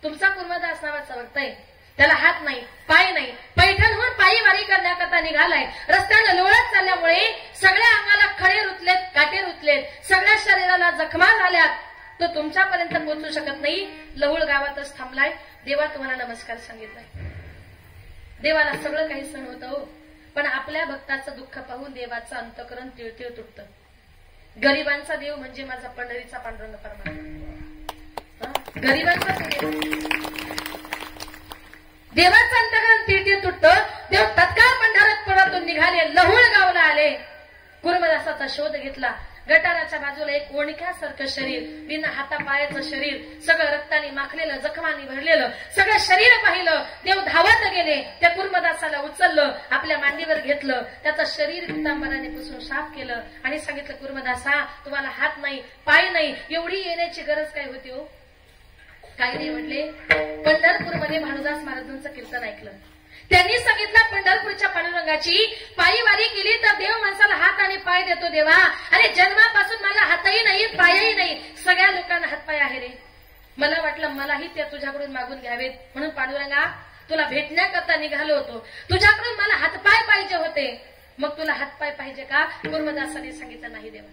तुमचा कुर्मदास नावाचा भक्त आहे, त्याला हात नाही पाय नाही, पैठणहून पायी वारी करण्याकरता निघालाय, रस्त्याने लोळत चालल्यामुळे सगळ्या अंगाला खडे रुतलेत, काटे रुतलेत, सगळ्या शरीराला जखमा झाल्यात, तो तुमच्यापर्यंत पोहोचू शकत नाही, लहुळ गावातच थांबलाय. देवा तुम्हाला नमस्कार सांगितलाय. देवाला सगळं काही सण होतं हो, पण आपल्या भक्ताचं दुःख पाहून देवाचं अंतःकरण तिळतिळ तुटतं. गरिबांचा देव म्हणजे माझा पंढरीचा पांडुरंग परमात्मा. गरिबांचा देव, देवाचं अंतःकरण तिळतिळ तुटतं. देव तत्काळ पंढरपुरातून निघाले, लहुळ गावला आले. कुर्मदासाचा शोध घेतला. गटाराच्या बाजूला एक ओणक्यासारखं शरीर, बिना हातापायाचं शरीर, सगळं रक्ताने माखलेलं, जखमांनी भरलेलं सगळं शरीर पाहिलं. देव धावत गेले, त्या कुर्मदासाला उचललं, आपल्या मांडीवर घेतलं, त्याचं शरीर पितांबराने पुसून साफ केलं आणि सांगितलं, कुर्मदासा तुम्हाला हात नाही पाय नाही, एवढी येण्याची गरज काय होती हो? काही नाही म्हटले. पंढरपूरमध्ये भानुदास महाराजांचं कीर्तन ऐकलं. त्यांनी सांगितलं, पंढरपूरच्या पांडुरंगाची पायी वारी केली तर देव माणसाला हात आणि पाय देतो. देवा अरे जन्मापासून मला हातही नाही पायही नाही, सगळ्या लोकांना हातपाय आहे रे. मला वाटलं मलाही ते तुझ्याकडून मागून घ्यावेत, म्हणून पांडुरंगा तुला भेटण्याकरता निघालो होतो. तुझ्याकडून मला हातपाय पाहिजे होते, मग तुला हातपाय पाहिजे का? कुर्मदासाने सांगितलं, नाही देवा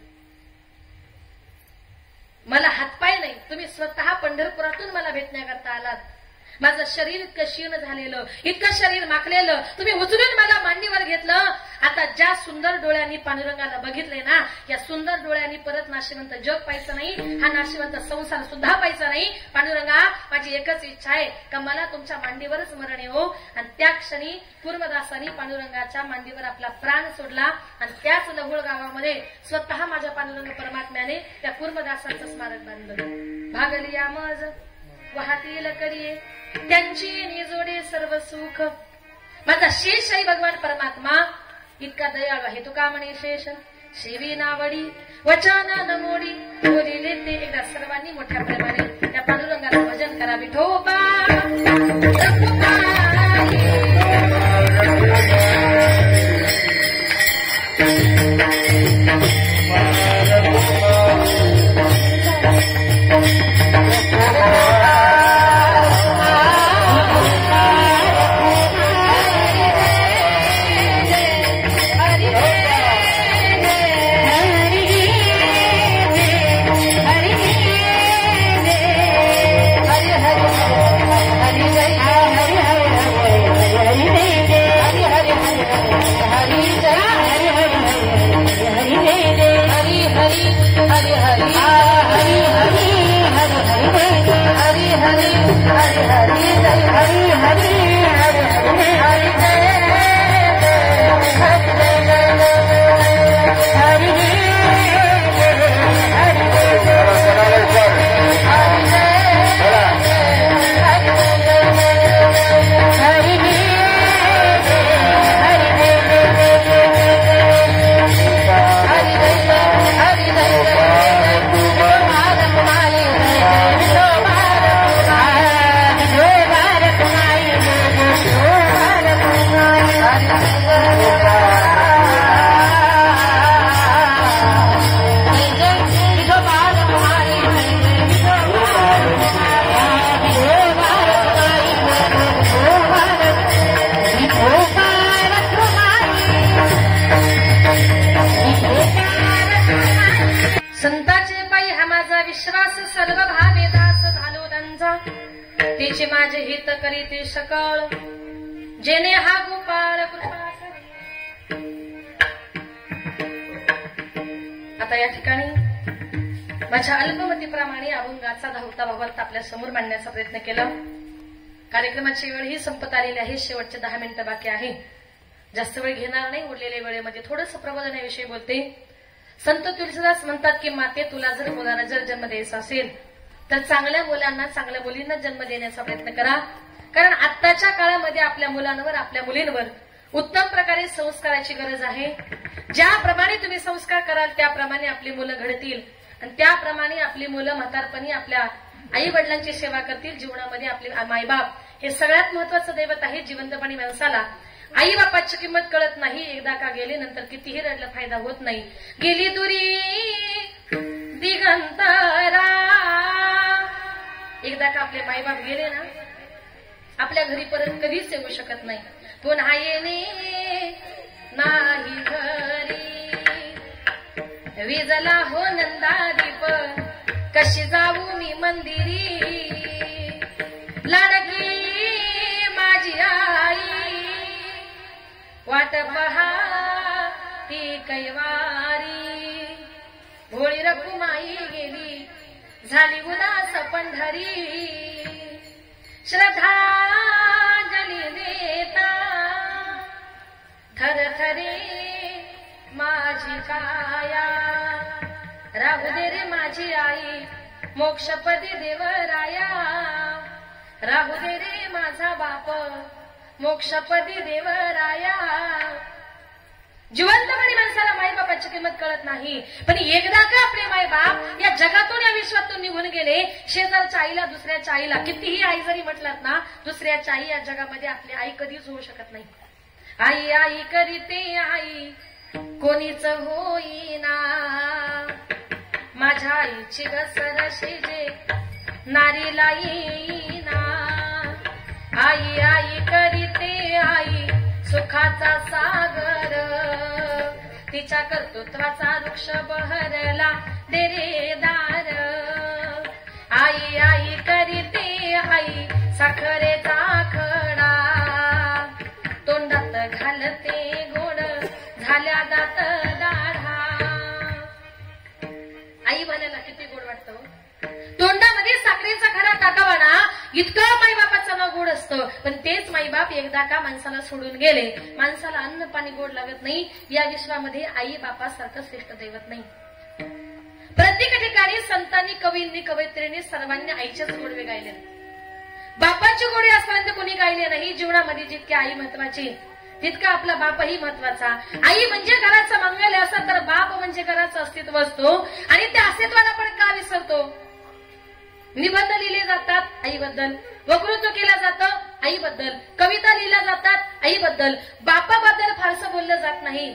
मला हातपाय नाही, तुम्ही स्वतः पंढरपुरातून मला भेटण्याकरता आलात. माझं शरीर इतकं क्षीण झालेलं, इतकं शरीर माखलेलं, तुम्ही उचलून मला मांडीवर घेतलं. आता ज्या सुंदर डोळ्यांनी पांडुरंगाला बघितले ना, या सुंदर डोळ्यांनी परत नाशिवंत जग पाहायचं नाही, हा नाशिवंत संसार सुद्धा पाहायचा नाही. पांडुरंगा माझी एकच इच्छा आहे का मला तुमच्या मांडीवरच मरण येवो. आणि त्या क्षणी कुर्मदासानी पांडुरंगाच्या मांडीवर आपला प्राण सोडला आणि त्याच लहुळ गावामध्ये स्वतः माझ्या पांडुरंग परमात्म्याने त्या कुर्मदासाचं स्मारक बांधलं. भागलिया मज वाहतील करिये त्यांची निजोडे सर्व सुख. माझा शेष आहे भगवान परमात्मा, इतका दयाळू आहे. तुका म्हणे शेष सेवी नावडी वचन नमोडी बोलिले ते. एकदा सर्वांनी मोठ्या प्रेमाने त्या पांडुरंगाचं भजन करा. विठोबा संताचे पायी हा माझा विश्वास, सर्व भावे दास झालो त्यांचा, तिचे माझे हित करीते सकळ, जेने हा गोपाळ कृपा करी. आता या ठिकाणी माझ्या अल्पमतीप्रमाणे अभंगाचा धावता भावार्थ आपल्या समोर मांडण्याचा प्रयत्न केला. कार्यक्रमाची वेळ ही संपत आलेली आहे. शेवटचे 10 मिनिटं बाकी आहे. जास्त वेळ घेणार नाही. उरलेल्या वेळेमध्ये थोडंसं प्रबोधनाविषयी बोलते. संत तुलसीदास म्हणतात की माते तुला जर मुलांना जर जन्म द्यायचा असेल तर चांगल्या मुलांना चांगल्या मुलींना जन्म देण्याचा प्रयत्न करा. कारण आत्ताच्या काळामध्ये आपल्या मुलांवर आपल्या मुलींवर उत्तम प्रकारे संस्काराची गरज आहे. ज्याप्रमाणे तुम्ही संस्कार कराल त्याप्रमाणे आपली मुलं घडतील आणि त्याप्रमाणे आपली मुलं म्हातारपणी आपल्या आई वडिलांची सेवा करतील. जीवनामध्ये आपले मायबाप हे सगळ्यात महत्वाचं दैवत आहे. जिवंतपणी माणसाला आई बापाची किंमत कळत नाही. एकदा का गेले नंतर कितीही रडलं फायदा होत नाही. गेली दुरी दिगंतरा, एकदा का आपले मायबाप गेले ना आपल्या घरी परत कधीच येऊ शकत नाही. पुन्हा येणे नाही घरी, विजला हो नंदादीप कशी जाऊ मी मंदिरी, लाडकी माझी आई वाट पहा ती कैवारी, भोळी रखुमाई गेली झाली उदास पंढरी, श्रद्धांजली देता थरथरे माझी काया, राहू दे रे माझी आई मोक्षपदी देवराया, राहू दे रे माझा बाप मोक्षपदी देवराया. जिवंतपणी माणसाला मायबापाची किंमत कळत नाही. पण एकदा का आपले मायबाप या जगातून या विश्वातून निघून गेले, शेजारच्या आईला दुसऱ्याच्या आईला कितीही आई जरी म्हटलात ना, दुसऱ्याच्या आई या जगामध्ये आपली आई कधीच होऊ शकत नाही. आई आई करीते आई कोणीच होईना, माझ्या आईची घसर शिजे नारीला येईना, आई आई करीते आई सुखाचा सागर, तिच्या कर्तृत्वाचा वृक्ष बहरला देरेदार, आई आई करीते आई साखरेचा खडा, तोंडात घालते गोड झाल्या दात दाढा. आई म्हणायला किती गोड वाटतं. तोंडामध्ये साखरेचा खडा टाकावा ना, इतकं माईबापाचं नाव गोड असतं. पण तेच माईबाप एकदा का माणसाला सोडून गेले, माणसाला अन्न पाणी गोड लागत नाही. या विश्वामध्ये आई बापासारखं श्रेष्ठ दैवत नाही. प्रत्येक ठिकाणी संतांनी कवींनी कवयित्रींनी सर्वांनी आईचेच गोडवे गायले. बापाची गोडे आजपर्यंत कोणी गायले नाही. जीवनामध्ये जितकी आई महत्वाची तितका आपला बापही महत्वाचा. आई म्हणजे घराचं मंगल असं तर बाप म्हणजे घराचं अस्तित्व असतो. आणि त्या अस्तित्वाला आपण का विसरतो. निबंध लिहिले जातात आईबद्दल, वक्तृत्व केलं जातं आईबद्दल, कविता लिहिल्या जातात आईबद्दल, बापाबद्दल फारसं बोललं जात नाही.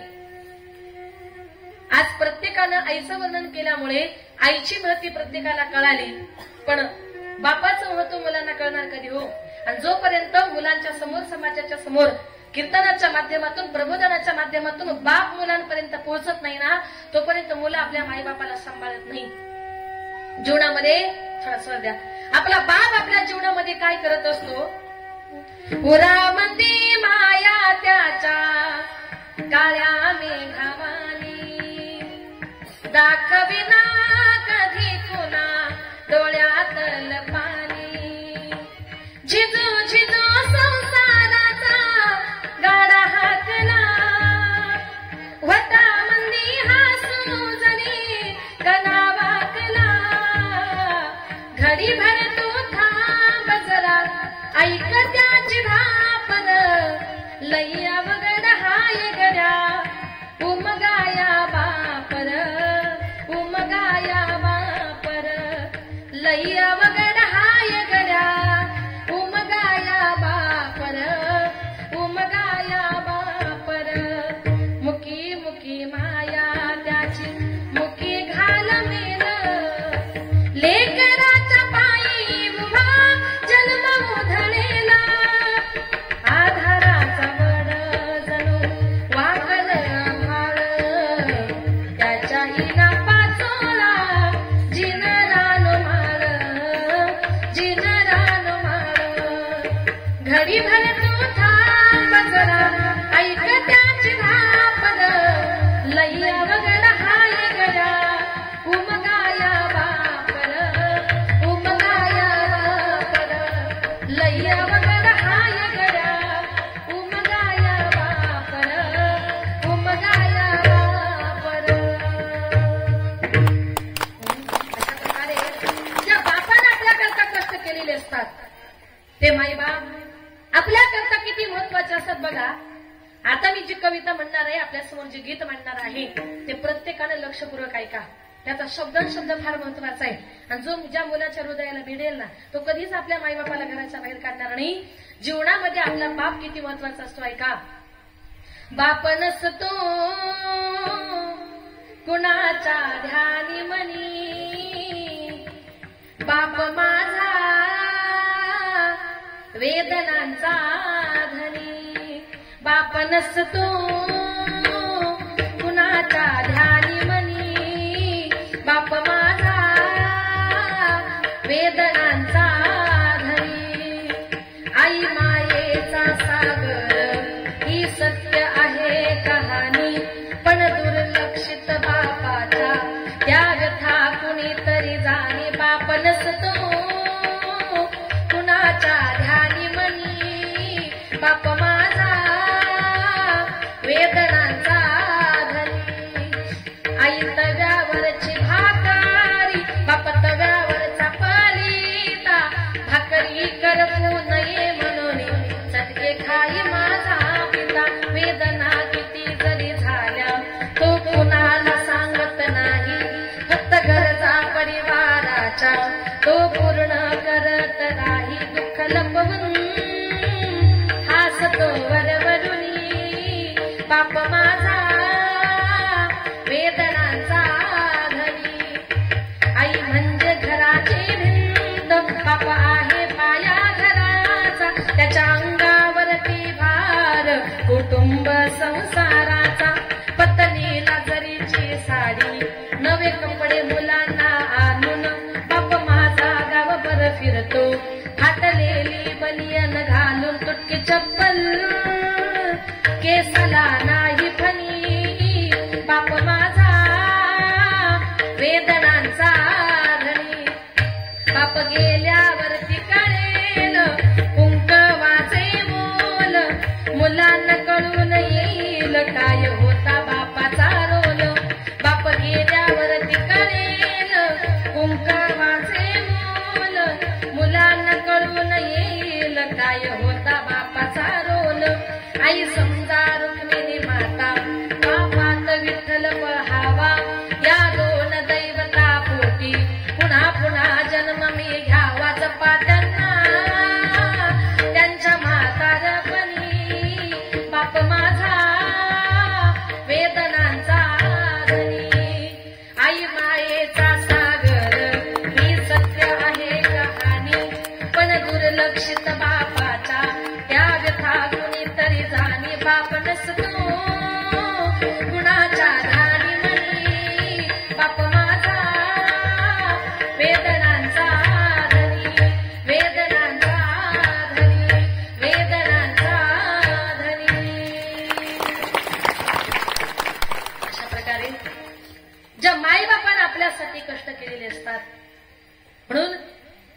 आज प्रत्येकानं आईचं वर्णन केल्यामुळे आईची महती प्रत्येकाला कळाली. पण बापाचं महत्व मुलांना कळणार कधी हो. आणि जोपर्यंत मुलांच्या समोर समाजाच्या समोर कीर्तनाच्या माध्यमातून प्रबोधनाच्या माध्यमातून बाप मुलांपर्यंत पोहोचत नाही ना, तोपर्यंत मुलं आपल्या माईबापाला सांभाळत नाही. जीवनामध्ये थोडा स्वर द्या. आपला बाप आपल्या जीवनामध्ये काय करत असतो. उरामंदी माया त्याच्या काळ्या मेघावानी, दाखविना कधी पुन्हा डोळ्यातल पाणी, झिजू झिजू संसाराचा गाडा हाकला, होता मंदी हसू जणी कणा वाकला, घडी भर तू थांब जरा ऐक त्याची धापन, लय्या वगड हाय गड्या उमगाया बापर, उमगाया बापर, लय्या वगड हाय गड्या उमगाया बापर, उमगाया बापर, मुकी मुकी माया त्याची मुकी घाल मेल, लेकराच्या पायी उभा जन्म उधळेला, आधाराचा वड जणू वाकल आभाळ, त्याच्या हिना पाचोळा जिनरान माळ, जिनरान माळ, घडी भर तू थांब जरा ऐक त्याची धापन, लय्या वगड हाय गड्या उमगाया बापर, उमगाया बापर, लय्या वगड हाय गड्या उमगाया बापर, उमगाया बापर. जे गीत म्हणणार आहे ते प्रत्येकाने लक्षपूर्वक ऐका. त्याचा शब्द फार महत्वाचा आहे. आणि जो ज्या मुलाच्या हृदयाला भिडेल ना तो कधीच आपल्या माईबापाला घराच्या बाहेर काढणार नाही. जीवनामध्ये आपला बाप किती महत्वाचा असतो ऐका. बाप नसतो कुणाच्या ध्यानी मनी, बाप माझा वेदनांचा धनी. बाप नसतो कुणाच्या ध्यानी मनी, बाप माझा वेदनांचा धनी. आई मायेचा सागर ही सत्य आहे कहाणी, पण दुर्लक्षित बापाच्या त्या व्यथा कुणीतरी जाणे. बाप नसतो कुणाच्या ध्यानी मनी, बाप माझा वेदनांचा धनी. आई तव्यावरची भाकरी, बाप तव्यावरचा पालिता, भाकरी करपू नये म्हणून चटके खाई माझा पिता. वेदना किती जरी झाल्या तो कुणाला सांगत नाही, फक्त गरजा परिवाराच्या तो पूर्ण करत नाही. दुःख लपवून हासतो वरवरुनी, बाप माझा वेदनांचा धनी. आई म्हणजे घराची भिंत, बाप आहे पाया घराचा, त्याच्या अंगावरती भार कुटुंब संसाराचा. पत्नीला जरीची साडी, नवे कपडे मुलांना आणून, बाप माझा गावभर फिरतो फाटलेली बनियन घालून. तुटकी चप्पल केसाला नाही फणी, बाप माझा वेदनांचा धनी. बाप गेल्यावरती कळेल कुंकवाचे मोल, मुलांना कळून येईल काय होता बापाचा रोल. बाप गेल्यावरती कळेल कुंकवाचे मोल, मुलांना कळून येईल काय होता बापाचा रोल. आई समजा रुक्मिणी माता, बापात विठ्ठल पहावा, या दोन दैवता पोटी पुन्हा पुन्हा जन्म मी घ्यावा. जपा त्यांना त्यांच्या म्हातारपणी, बाप माझा वेदनांचा धनी. आई मायेचा सागर ही सत्य आहे कहाणी, पण दुर्लक्षित बापाच्या त्या व्यथा कुणीतरी जाणी. बाप नसतो कुणाच्या ध्यानी मनी, बाप माझा वेदनांचा धनी. वेदनांचा धनी, वेदनांचा धनी. अशा प्रकारे ज्या माईबापाने आपल्यासाठी कष्ट केलेले असतात, म्हणून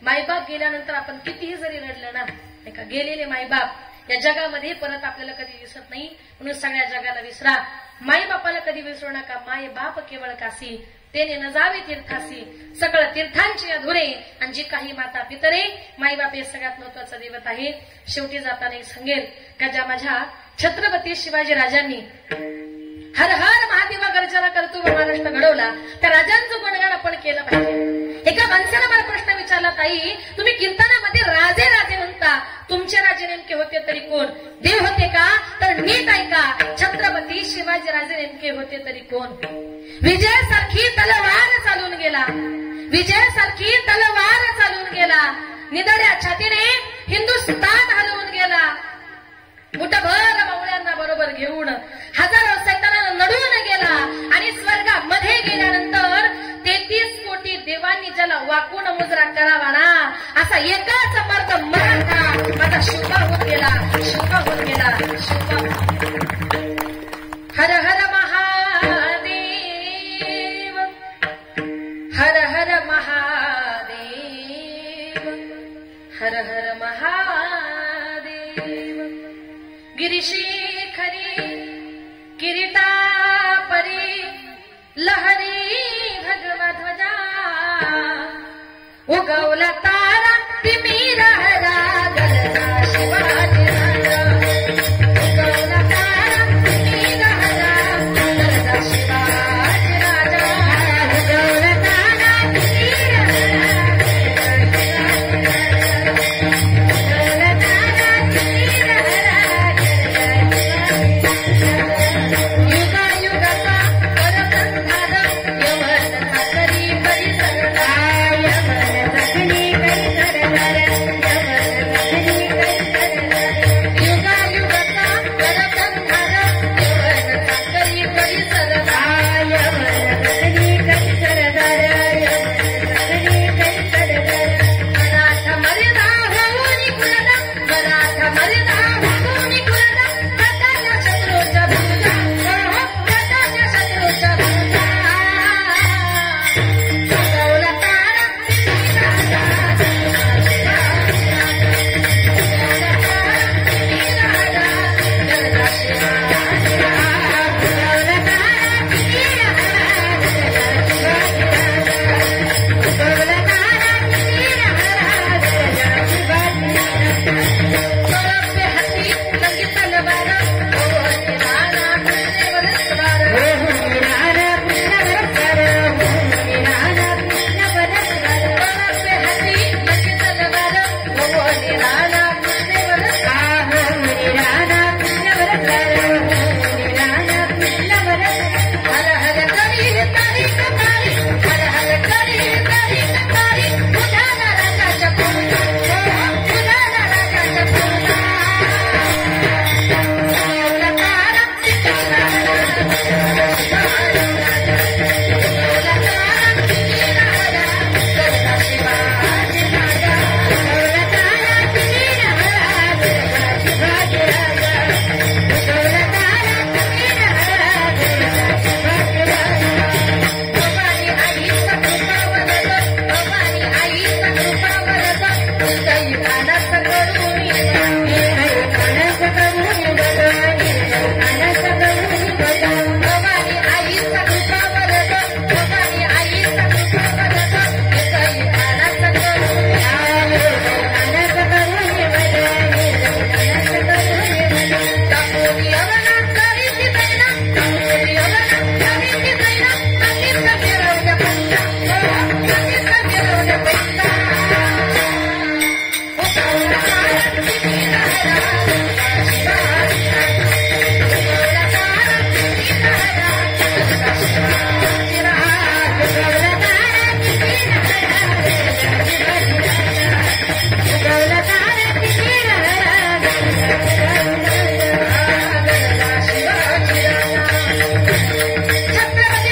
माईबाप गेल्यानंतर आपण कितीही जरी रडलं ना, नाही का, गेलेले माईबाप या जगामध्ये परत आपल्याला कधी दिसत नाही. म्हणून सगळ्या जगाला विसरा, माईबापाला कधी विसरू नका. माय बाप केवळ काशी, तेने न जावे तीर्थासी, सगळं तीर्थांची अधुरे. आणि जी काही माता पितरे, माईबाप हे सगळ्यात महत्वाचा दैवत आहे. शेवटी जाताना एक सांगेल का, ज्या माझ्या छत्रपती शिवाजी राजांनी हर हर महादेवा गर्जना करतो व महाराष्ट्र घडवला, त्या राजांचं गुणगान आपण केलं पाहिजे. एका माणसाने मला प्रश्न विचारला, ताई तुम्ही कीर्तनामध्ये राजे राजे म्हणता, तुमचे राजे नेमके होते तरी कोण? देव होते का? तर नीट ऐका, छत्रपती शिवाजी राजे नेमके होते तरी कोण? विजयासारखी तलवार चालून गेला, विजयासारखी तलवार चालून गेला, निधड्या छातीने हिंदुस्थान हलवून गेला. मुठभर मावळ्यांना बरोबर घेऊन हजारो सैतानाला नडून गेला. आणि स्वर्गामध्ये गेल्यानंतर 33 कोटी देवांनी ज्याला वाकून मुजरा करावा ना, असा एकाच मर्द मराठा माझा शुभा होऊन गेला, शुभा होऊन गेला, शुभा. हर हर महादेव, हर हर महादेव, हर हर महादेव. गिरिशिखरी किरीटा परी लहरी भगवा ध्वजा, उगवला तारा तिमिर हरा गलना शिवाजी राजा. उगवला तारा तिमिर हरा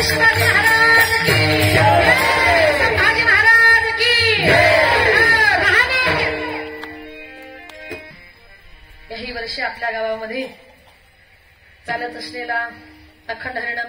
शिवाजी महाराज की संभाजी महाराज की रहाणे. याही वर्षी आपल्या गावामध्ये चालत असलेला अखंड हरिनाम